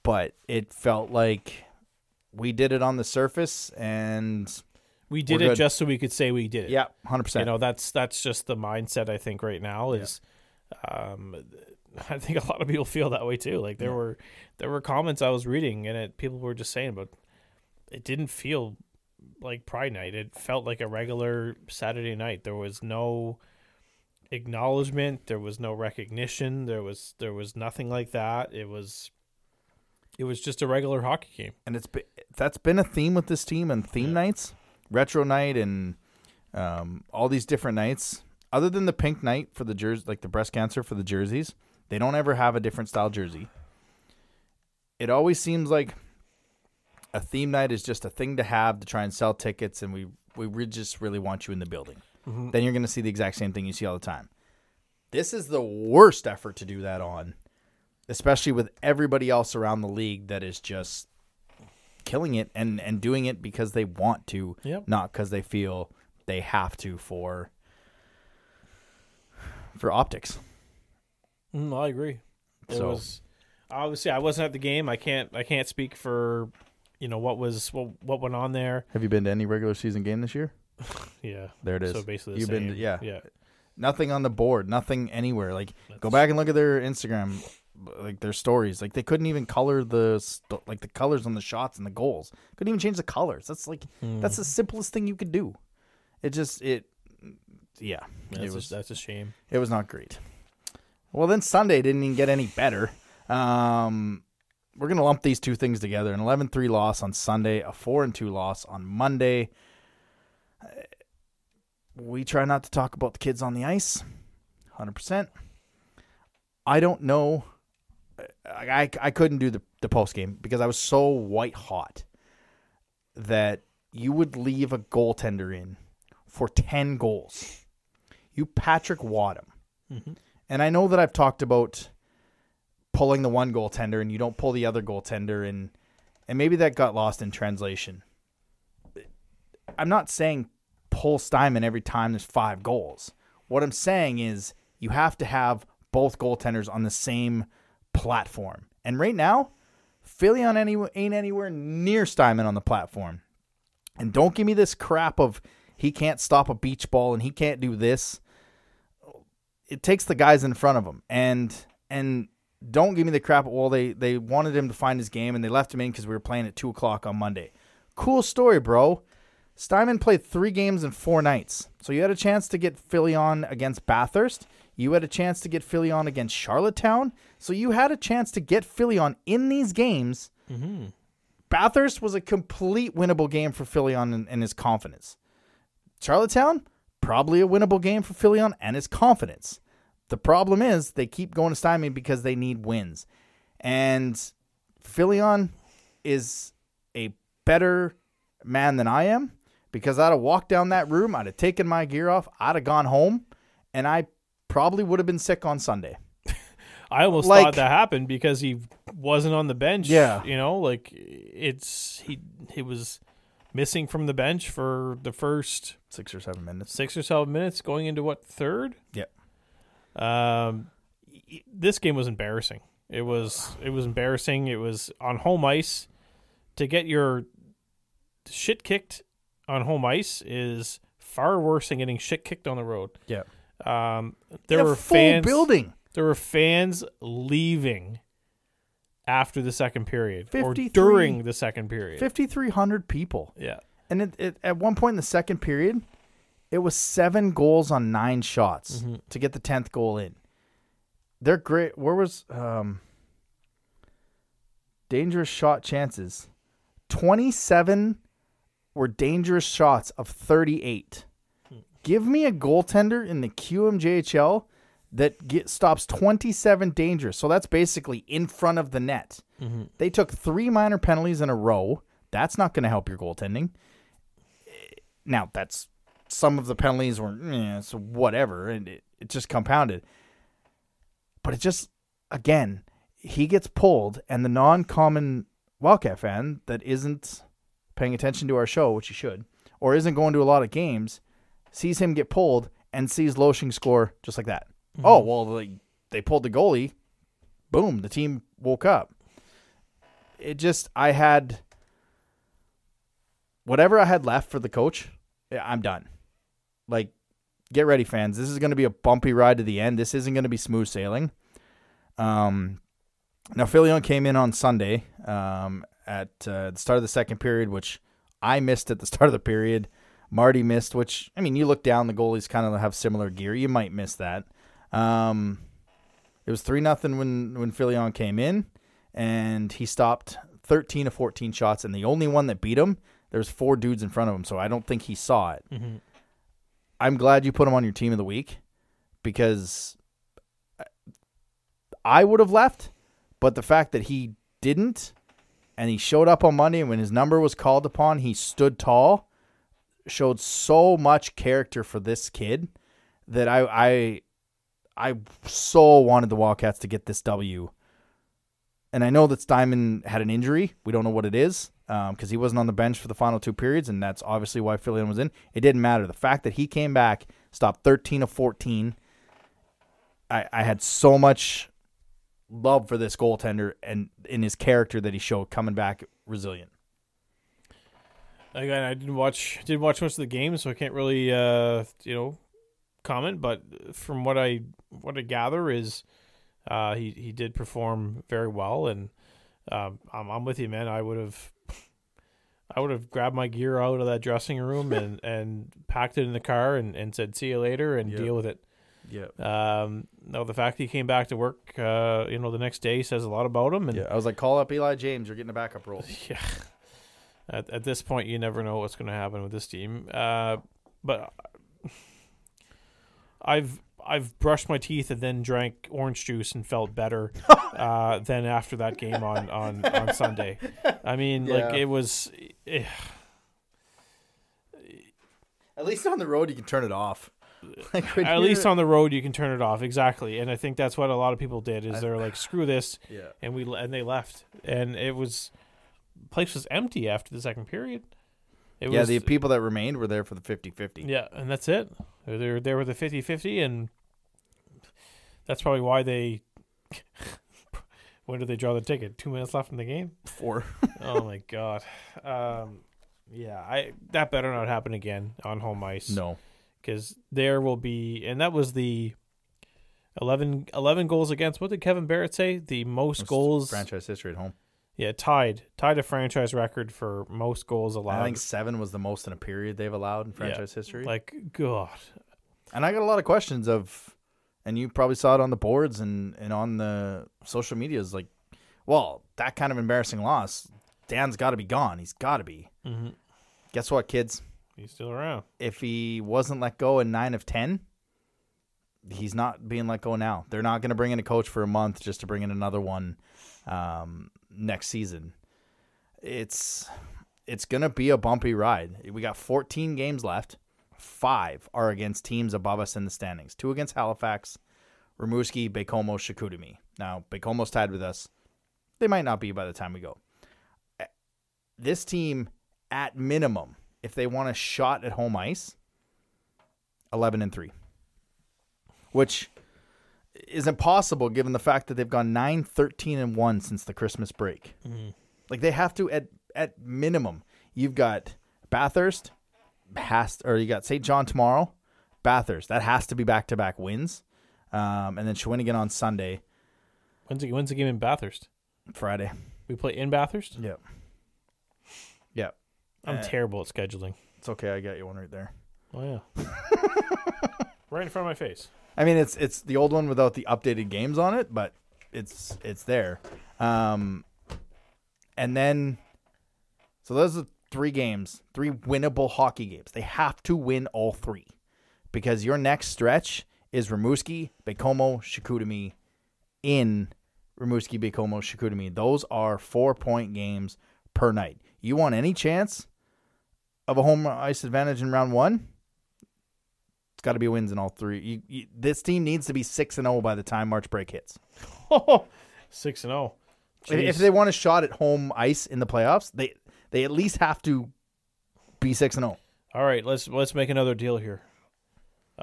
but it felt like we did it on the surface, and we did it just so we could say we did it. Yeah, 100%. You know, that's just the mindset I think right now is. I think a lot of people feel that way too. Like there were comments I was reading, and people were just saying, but it didn't feel like Pride Night. It felt like a regular Saturday night. There was no acknowledgement. There was no recognition. There was nothing like that. It was just a regular hockey game. And that's been a theme with this team and theme nights, retro night, and all these different nights. Other than the pink night for the jersey, like the breast cancer for the jerseys, they don't ever have a different style jersey. It always seems like a theme night is just a thing to have to try and sell tickets, and we just really want you in the building. Mm-hmm. Then you're going to see the exact same thing you see all the time. This is the worst effort to do that on, especially with everybody else around the league that is just killing it and doing it because they want to, not because they feel they have to for optics. I agree. It was obviously I wasn't at the game. I can't speak for what went on there. Have you been to any regular season game this year? Yeah, there it is. So basically, you've same. been yeah. Nothing on the board, nothing anywhere. Like go back and look at their Instagram, like their stories. Like they couldn't even color the colors on the shots and the goals. Couldn't even change the colors. That's that's the simplest thing you could do. That's a shame. It was not great. Well, then Sunday didn't even get any better. We're going to lump these two things together. An 11-3 loss on Sunday, a 4-2 loss on Monday. We try not to talk about the kids on the ice, 100%. I don't know. I couldn't do the post game because I was so white hot that you would leave a goaltender in for 10 goals. You Patrick Wadham. Mm-hmm. And I know that I've talked about pulling the one goaltender and you don't pull the other goaltender, and maybe that got lost in translation. I'm not saying pull Steinman every time there's 5 goals. What I'm saying is you have to have both goaltenders on the same platform. And right now, Filion ain't anywhere near Steinman on the platform. And don't give me this crap of he can't stop a beach ball and he can't do this. It takes the guys in front of him. And don't give me the crap. Well, they wanted him to find his game and they left him in because we were playing at 2 o'clock on Monday. Cool story, bro. Steinman played 3 games in 4 nights. So you had a chance to get Filion against Bathurst. You had a chance to get Filion against Charlottetown. So you had a chance to get Filion in these games. Mm-hmm. Bathurst was a complete winnable game for Filion and his confidence. Charlottetown, probably a winnable game for Filion and his confidence. The problem is they keep going to Steinman because they need wins. And Filion is a better man than I am, because I'd have walked down that room, I'd have taken my gear off, I'd have gone home, and I probably would have been sick on Sunday. I almost thought that happened because he wasn't on the bench. Yeah. He was missing from the bench for the first 6 or 7 minutes. 6 or 7 minutes going into what, third? Yep. This game was embarrassing. It was embarrassing. It was on home ice. To get your shit kicked on home ice is far worse than getting shit kicked on the road. Yeah. There were fans building. There were fans leaving after the second period or during the second period. 5,300 people. Yeah. And it at one point in the second period, it was 7 goals on 9 shots to get the 10th goal in. They're great. Where was dangerous shot chances? 27 were dangerous shots of 38. Give me a goaltender in the QMJHL that stops 27 dangerous. So that's basically in front of the net. Mm-hmm. They took 3 minor penalties in a row. That's not going to help your goaltending. Now, that's some of the penalties were so whatever, and it just compounded. But it just, again, he gets pulled, and the non-common Wildcat fan that isn't paying attention to our show, which he should, or isn't going to a lot of games, sees him get pulled and sees Loshing score just like that. Mm-hmm. Oh, well, they pulled the goalie. Boom, the team woke up. It just, I had whatever I had left for the coach, I'm done. Like, get ready, fans. This is going to be a bumpy ride to the end. This isn't going to be smooth sailing. Now, Filion came in on Sunday at the start of the second period, which I missed at the start of the period. Marty missed, which, I mean, you look down, the goalies kind of have similar gear. You might miss that. It was 3-0 when Filion came in, and he stopped 13 of 14 shots, and the only one that beat him, there was 4 dudes in front of him, so I don't think he saw it. Mm-hmm. I'm glad you put him on your team of the week, because I would have left, but the fact that he didn't, and he showed up on Monday, and when his number was called upon, he stood tall, showed so much character for this kid that I so wanted the Wildcats to get this W. And I know that Steinman had an injury. We don't know what it is because he wasn't on the bench for the final 2 periods, and that's obviously why Filion was in. It didn't matter. The fact that he came back, stopped 13 of 14, I had so much love for this goaltender and in his character that he showed coming back resilient. Again, I didn't watch most of the game, so I can't really comment. But from what I gather is he did perform very well, and I'm with you, man. I would have grabbed my gear out of that dressing room and packed it in the car and said see you later and deal with it. Yeah. No, the fact that he came back to work, the next day says a lot about him. And I was like, call up Eli James. You're getting a backup role. Yeah. At this point, you never know what's going to happen with this team. But I've brushed my teeth and then drank orange juice and felt better than after that game on Sunday. I mean, like it was. At least on the road, you can turn it off. At least on the road, you can turn it off. Exactly, and I think that's what a lot of people did. Is they're like, screw this, and they left, and it was. Place was empty after the second period. The people that remained were there for the 50-50. Yeah, and that's it. They're there with the 50-50, and that's probably why they... When did they draw the ticket? 2 minutes left in the game? 4. Oh, my God. That better not happen again on home ice. No. Because there will be... And that was the 11 goals against... What did Kevin Barrett say? The most goals... Franchise history at home. Yeah, tied a franchise record for most goals allowed. I think 7 was the most in a period they've allowed in franchise history. Like, God. And I got a lot of questions and you probably saw it on the boards and on the social medias, like, well, that kind of embarrassing loss, Dan's got to be gone. He's got to be. Mm-hmm. Guess what, kids? He's still around. If he wasn't let go in 9 of 10, he's not being let go now. They're not going to bring in a coach for a month just to bring in another one next season. It's going to be a bumpy ride. We got 14 games left. 5 are against teams above us in the standings. 2 against Halifax, Rimouski, Baie-Comeau, Chicoutimi. Now, Baie-Comeau's tied with us. They might not be by the time we go. This team, at minimum, if they want a shot at home ice, 11-3. Which is impossible given the fact that they've gone 9-13-1 since the Christmas break. Mm-hmm. Like, they have to, at minimum, you've got Bathurst, you got St. John tomorrow, Bathurst. That has to be back-to-back wins. And then Shawinigan on Sunday. When's the game in Bathurst? Friday. We play in Bathurst? Yep. Yep. I'm terrible at scheduling. It's okay. I got you one right there. Oh, yeah. Right in front of my face. I mean, it's the old one without the updated games on it, but it's there. And then, so those are 3 games, 3 winnable hockey games. They have to win all 3 because your next stretch is Rimouski, Baie-Comeau, Chicoutimi in Rimouski, Baie-Comeau, Chicoutimi. Those are 4-point games per night. You want any chance of a home ice advantage in round 1? got to be wins in all three. This team needs to be 6-0 by the time March break hits. 6-0. If they want a shot at home ice in the playoffs, they at least have to be 6-0. All right, let's make another deal here.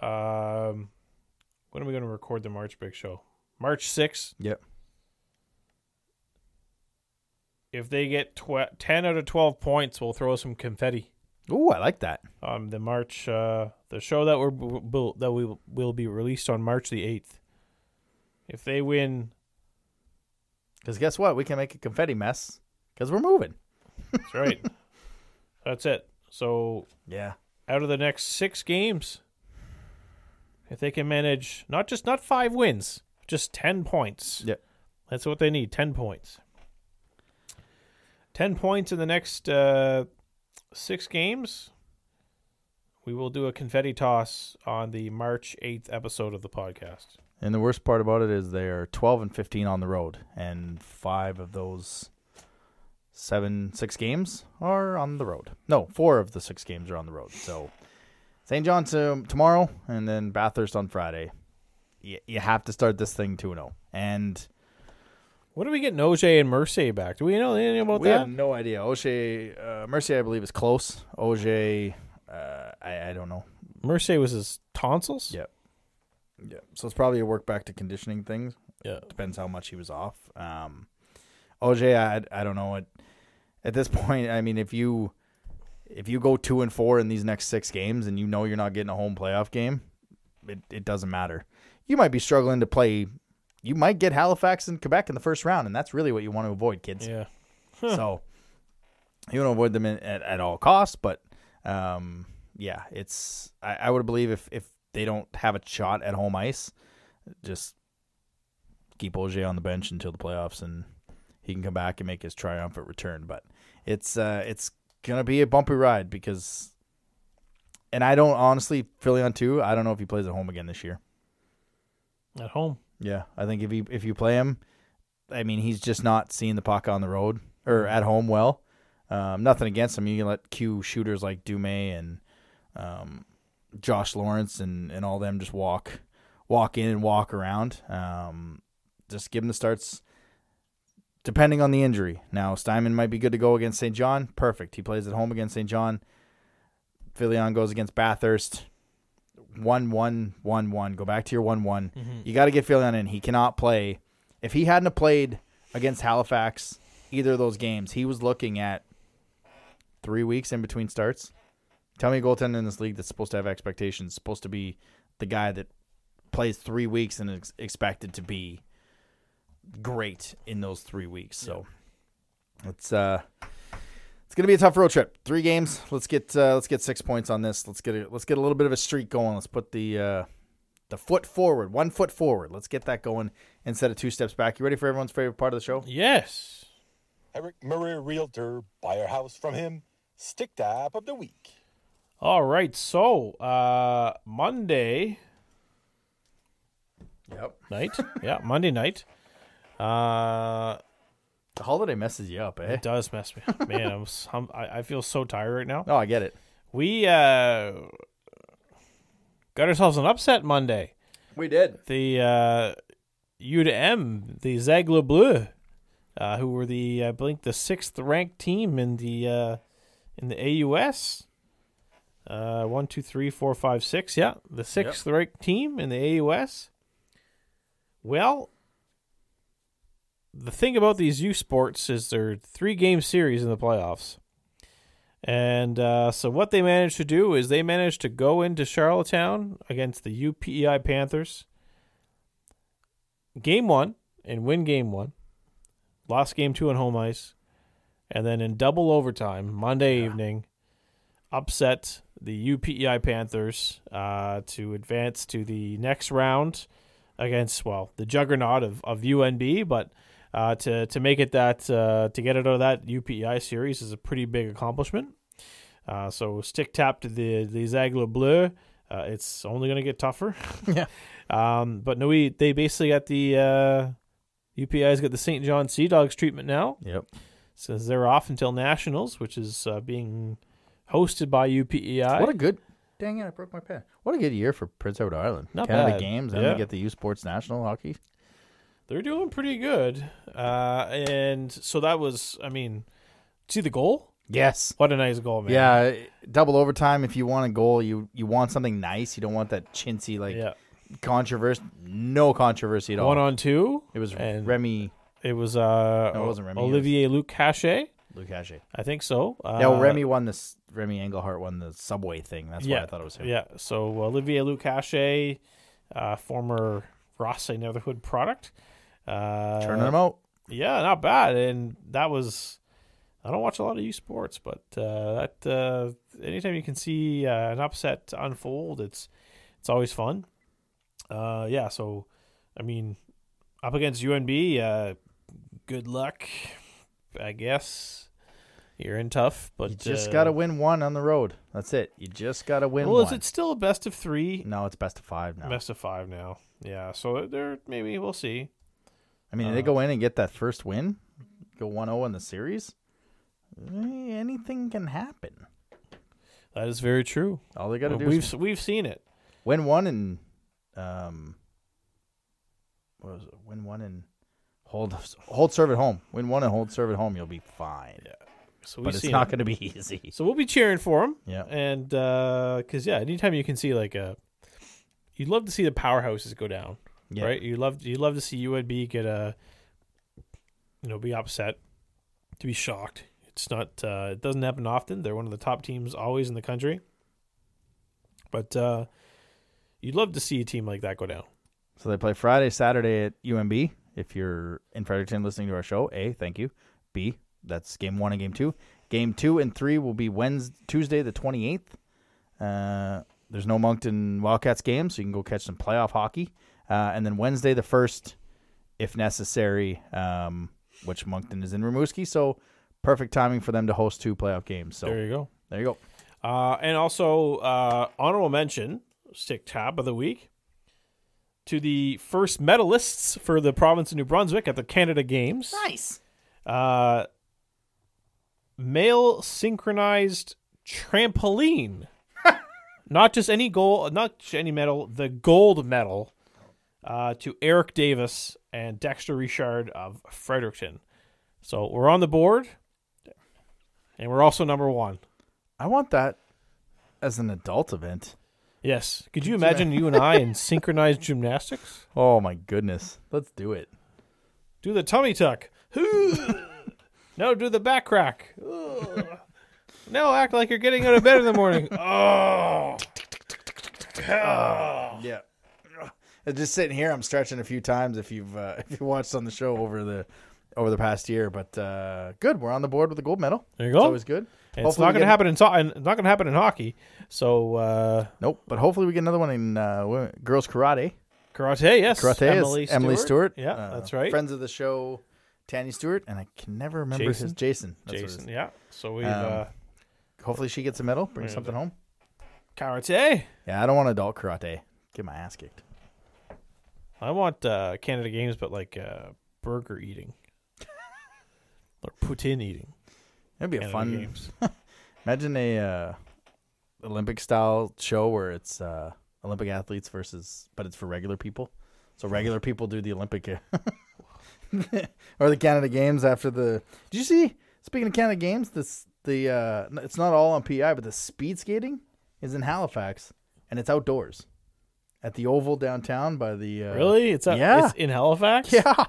When are we going to record the March break show? March 6th. Yep. If they get 10 out of 12 points, we'll throw some confetti. Ooh, I like that. The March, the show that we will be released on March the 8th. If they win, because guess what? We can make a confetti mess because we're moving. That's right. That's it. So yeah, out of the next 6 games, if they can manage not 5 wins, just 10 points. Yep. That's what they need. 10 points. 10 points in the next 6 games. We will do a confetti toss on the March 8th episode of the podcast. And the worst part about it is they are 12-15 on the road, and 5 of those 6 games are on the road. No, 4 of the 6 games are on the road. So St. John tomorrow, and then Bathurst on Friday. You have to start this thing 2-0. And when are we getting OJ and Mercier back? Do we know anything about we that? have no idea. Mercier, I believe, is close. OJ, I don't know. Mercier was his tonsils? Yep. Yeah. So it's probably a work back to conditioning thing. Yeah. Depends how much he was off. OJ, I don't know. At this point, I mean, if you go 2-4 in these next 6 games and you know you're not getting a home playoff game, it doesn't matter. You might be struggling to play. You might get Halifax and Quebec in the first round, and that's really what you want to avoid, kids. Yeah. So you want to avoid them at all costs, but yeah, it's I would believe if they don't have a shot at home ice, just keep OJ on the bench until the playoffs, and he can come back and make his triumphant return. But it's gonna be a bumpy ride because, and I don't honestly, Filion too, I don't know if he plays at home again this year. At home. Yeah, I think if you play him, I mean, he's just not seeing the puck on the road or at home well. Nothing against him. You can let Q shooters like Dumais and Josh Lawrence and all them just walk in and walk around. Just give him the starts depending on the injury. Now, Steinman might be good to go against St. John. Perfect. He plays at home against St. John. Filion goes against Bathurst. 1-1-1-1. Go back to your 1-1. Mm-hmm. You got to get Filion in. He cannot play. If he hadn't played against Halifax either of those games, he was looking at 3 weeks in between starts. Tell me a goaltender in this league that's supposed to have expectations, supposed to be the guy that plays 3 weeks and is expected to be great in those 3 weeks. So it's going to be a tough road trip. 3 games. Let's get 6 points on this. Let's get a little bit of a streak going. Let's put the foot forward, 1 foot forward. Let's get that going instead of 2 steps back. You ready for everyone's favorite part of the show? Yes. Eric Murray, Realtor, buy a house from him. Stick tap of the week. All right. So Monday night. Yeah, Monday night. The holiday messes you up, eh? It does mess me up. Man, I feel so tired right now. Oh, I get it. We got ourselves an upset Monday. We did. The U to M, the Zagla Bleu, who were I believe the 6th ranked team in the AUS. 1, 2, 3, 4, 5, 6. Yeah, the 6th ranked team in the AUS. Well, the thing about these U sports is they're 3-game series in the playoffs. And so what they managed to do is they managed to go into Charlottetown against the UPEI Panthers. Game 1 and win game 1. Lost game 2 on home ice. And then in double overtime, Monday evening, upset the UPEI Panthers to advance to the next round against, the juggernaut of UNB. But to make it to get it out of that UPEI series is a pretty big accomplishment. So stick tap to the Zagla Bleu. It's only going to get tougher. Yeah. But no, they basically got the UPEI's got the St. John Sea Dogs treatment now. Yep. Since they're off until Nationals, which is being hosted by UPEI. What a good dang it, I broke my pen. What a good year for Prince Edward Island. Not Canada bad. Games, and Yeah. they get the U Sports National Hockey. They're doing pretty good. And so that was, I mean, see the goal? Yes. What a nice goal, man. Yeah, double overtime. If you want a goal, you want something nice. You don't want that chintzy, Yeah. controversy. No controversy at all. 1-on-2. It was and Remy. It was it wasn't Remy. Olivier Luc Cachet. Luke Hache. I think so. No, Remy won this. Remy Engelhart won the Subway thing. That's why I thought it was him. Yeah, so Olivier Luc Cachet, former Ross Netherhood product. Turning them out. Yeah, not bad. And that was, I don't watch a lot of U Sports, but anytime you can see an upset unfold, it's always fun. Yeah, so, I mean, up against UNB, good luck, I guess. You're in tough, but You just got to win one on the road. That's it. You just got to win well, one. is it still a best of 3? No, it's best of 5 now. Best of 5 now. Yeah, so there maybe we'll see. I mean, they go in and get that first win, go 1-0 in the series. Anything can happen. That is very true. All they got to do is We've seen it. win one and what was it? Win one and hold serve at home. Win one and hold serve at home. You'll be fine. Yeah. So But it's not going to be easy. So we'll be cheering for him. Yeah. And because anytime you can see you'd love to see the powerhouses go down, Yeah. right? You'd love to see UNB get be upset, to be shocked. It's not. It doesn't happen often. They're one of the top teams always in the country. But you'd love to see a team like that go down. So they play Friday, Saturday at UMB. If you're in Fredericton listening to our show, A, thank you. B, that's game 1 and game 2. Game 2 and 3 will be Tuesday the 28th. There's no Moncton Wildcats game, so you can go catch some playoff hockey. And then Wednesday the 1st, if necessary, which Moncton is in Rimouski. So perfect timing for them to host 2 playoff games. So There you go. There you go. And also, honorable mention, stick tab of the week, to the first medalists for the province of New Brunswick at the Canada Games. Nice. Male synchronized trampoline. Not just any medal, the gold medal to Eric Davis and Dexter Richard of Fredericton. So we're on the board, and we're also number 1. I want that as an adult event. Yes. Could you imagine you and I in synchronized gymnastics? Oh, my goodness. Let's do it. Do the tummy tuck. No, do the back crack. No, act like you're getting out of bed in the morning. Oh. Yeah. Just sitting here, I'm stretching a few times if you've watched on the show over the past year. But good, we're on the board with the gold medal. There you go. It's always good. And it's not going to happen in hockey. So nope. But hopefully we get another one in girls karate. karate, yes. Karate is Emily Stewart. Yeah, that's right. Friends of the show, Tanny Stewart, and I can never remember his Jason. That's what it is. Yeah. So we Hopefully she gets a medal, brings something home. karate. Yeah, I don't want adult karate. Get my ass kicked. I want Canada Games, but like burger eating or poutine eating. It'd be a Canada fun. Games. Imagine a Olympic style show where it's Olympic athletes but it's for regular people. So regular people do the Olympic or the Canada Games after the. Did you see? Speaking of Canada Games, it's not all on PI, but the speed skating is in Halifax and it's outdoors at the Oval downtown by the. Really? It's in Halifax? Yeah.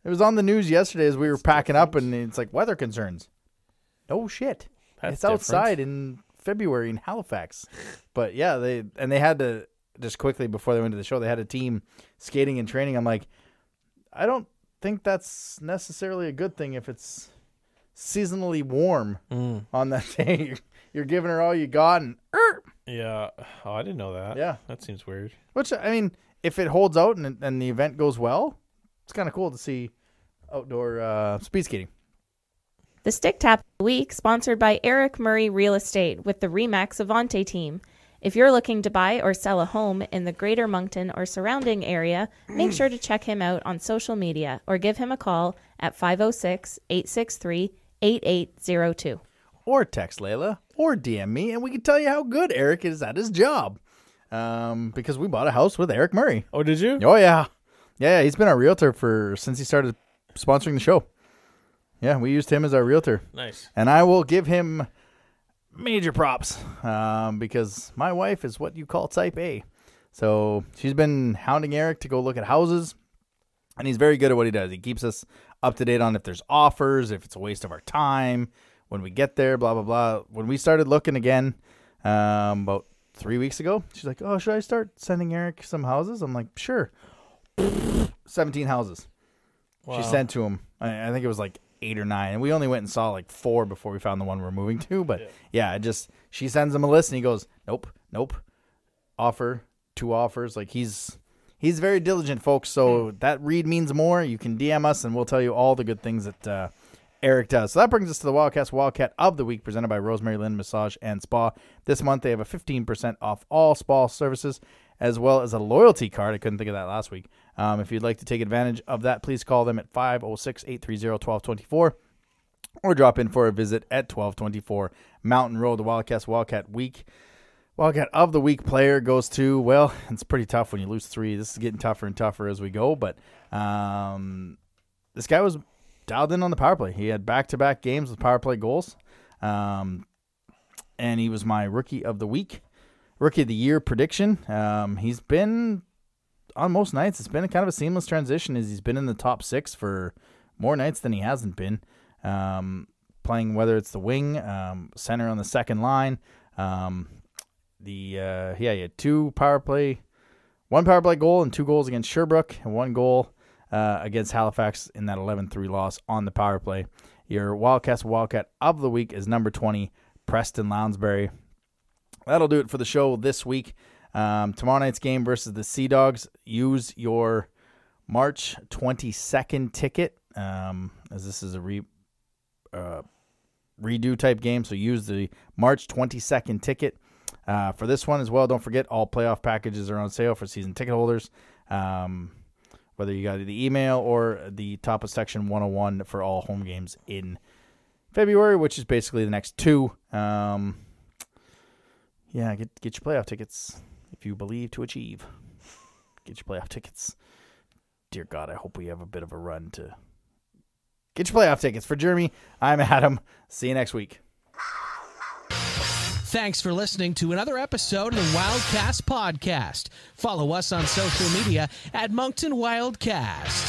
It was on the news yesterday as we were packing up, and it's like weather concerns. No shit. That's it's outside in February in Halifax. But yeah, they had to, just quickly before they went to the show, they had a team skating and training. I'm like, I don't think that's necessarily a good thing if it's seasonally warm on that day. You're giving her all you got, and Yeah. Oh, I didn't know that. Yeah. That seems weird. which, I mean, if it holds out and the event goes well, it's kind of cool to see outdoor speed skating. The Stick Tap of the Week, sponsored by Eric Murray Real Estate with the RE/MAX Avante team. If you're looking to buy or sell a home in the Greater Moncton or surrounding area, make sure to check him out on social media or give him a call at 506-863-8802. or text Layla or DM me, and we can tell you how good Eric is at his job. Because we bought a house with Eric Murray. Oh, did you? Oh, yeah. Yeah, he's been our realtor since he started sponsoring the show. Yeah, we used him as our realtor. Nice. And I will give him major props because my wife is what you call type A. So she's been hounding Eric to go look at houses, and he's very good at what he does. He keeps us up to date on if there's offers, if it's a waste of our time, when we get there, blah, blah, blah. When we started looking again about 3 weeks ago, she's like, oh, should I start sending Eric some houses? I'm like, sure. 17 houses. Wow. She sent to him. I think it was like 8 or 9, and we only went and saw like 4 before we found the one we're moving to. But yeah, she sends him a list, and he goes, nope, offer, 2 offers. Like he's very diligent, folks. So that read means more. You can DM us, and we'll tell you all the good things that Eric does. So that brings us to the Wildcat of the Week, presented by Rosemary Lynn Massage and Spa. This month they have a 15% off all spa services, as well as a loyalty card. I couldn't think of that last week. If you'd like to take advantage of that, please call them at 506-830-1224 or drop in for a visit at 1224 Mountain Road. The Wildcat of the Week player goes to, well, it's pretty tough when you lose 3. This is getting tougher and tougher as we go, but this guy was dialed in on the power play. He had back-to-back games with power play goals, and he was my Rookie of the Week. Rookie of the Year prediction. He's been on most nights. It's been kind of a seamless transition as he's been in the top 6 for more nights than he hasn't been. Playing whether it's the wing, center on the second line. He had 1 power play goal and 2 goals against Sherbrooke and 1 goal against Halifax in that 11-3 loss on the power play. Your Wildcat of the Week is number 20, Preston Lounsbury. That'll do it for the show this week. Tomorrow night's game versus the Sea Dogs. Use your March 22nd ticket, as this is a redo type game. So use the March 22nd ticket for this one as well. Don't forget, all playoff packages are on sale for season ticket holders. Whether you got the email or the top of section 101 for all home games in February, which is basically the next 2. Yeah, get your playoff tickets if you believe to achieve. Get your playoff tickets. Dear God, I hope we have a bit of a run to get your playoff tickets. For Jeremy, I'm Adam. See you next week. Thanks for listening to another episode of the Wildcast Podcast. Follow us on social media at Moncton Wildcast.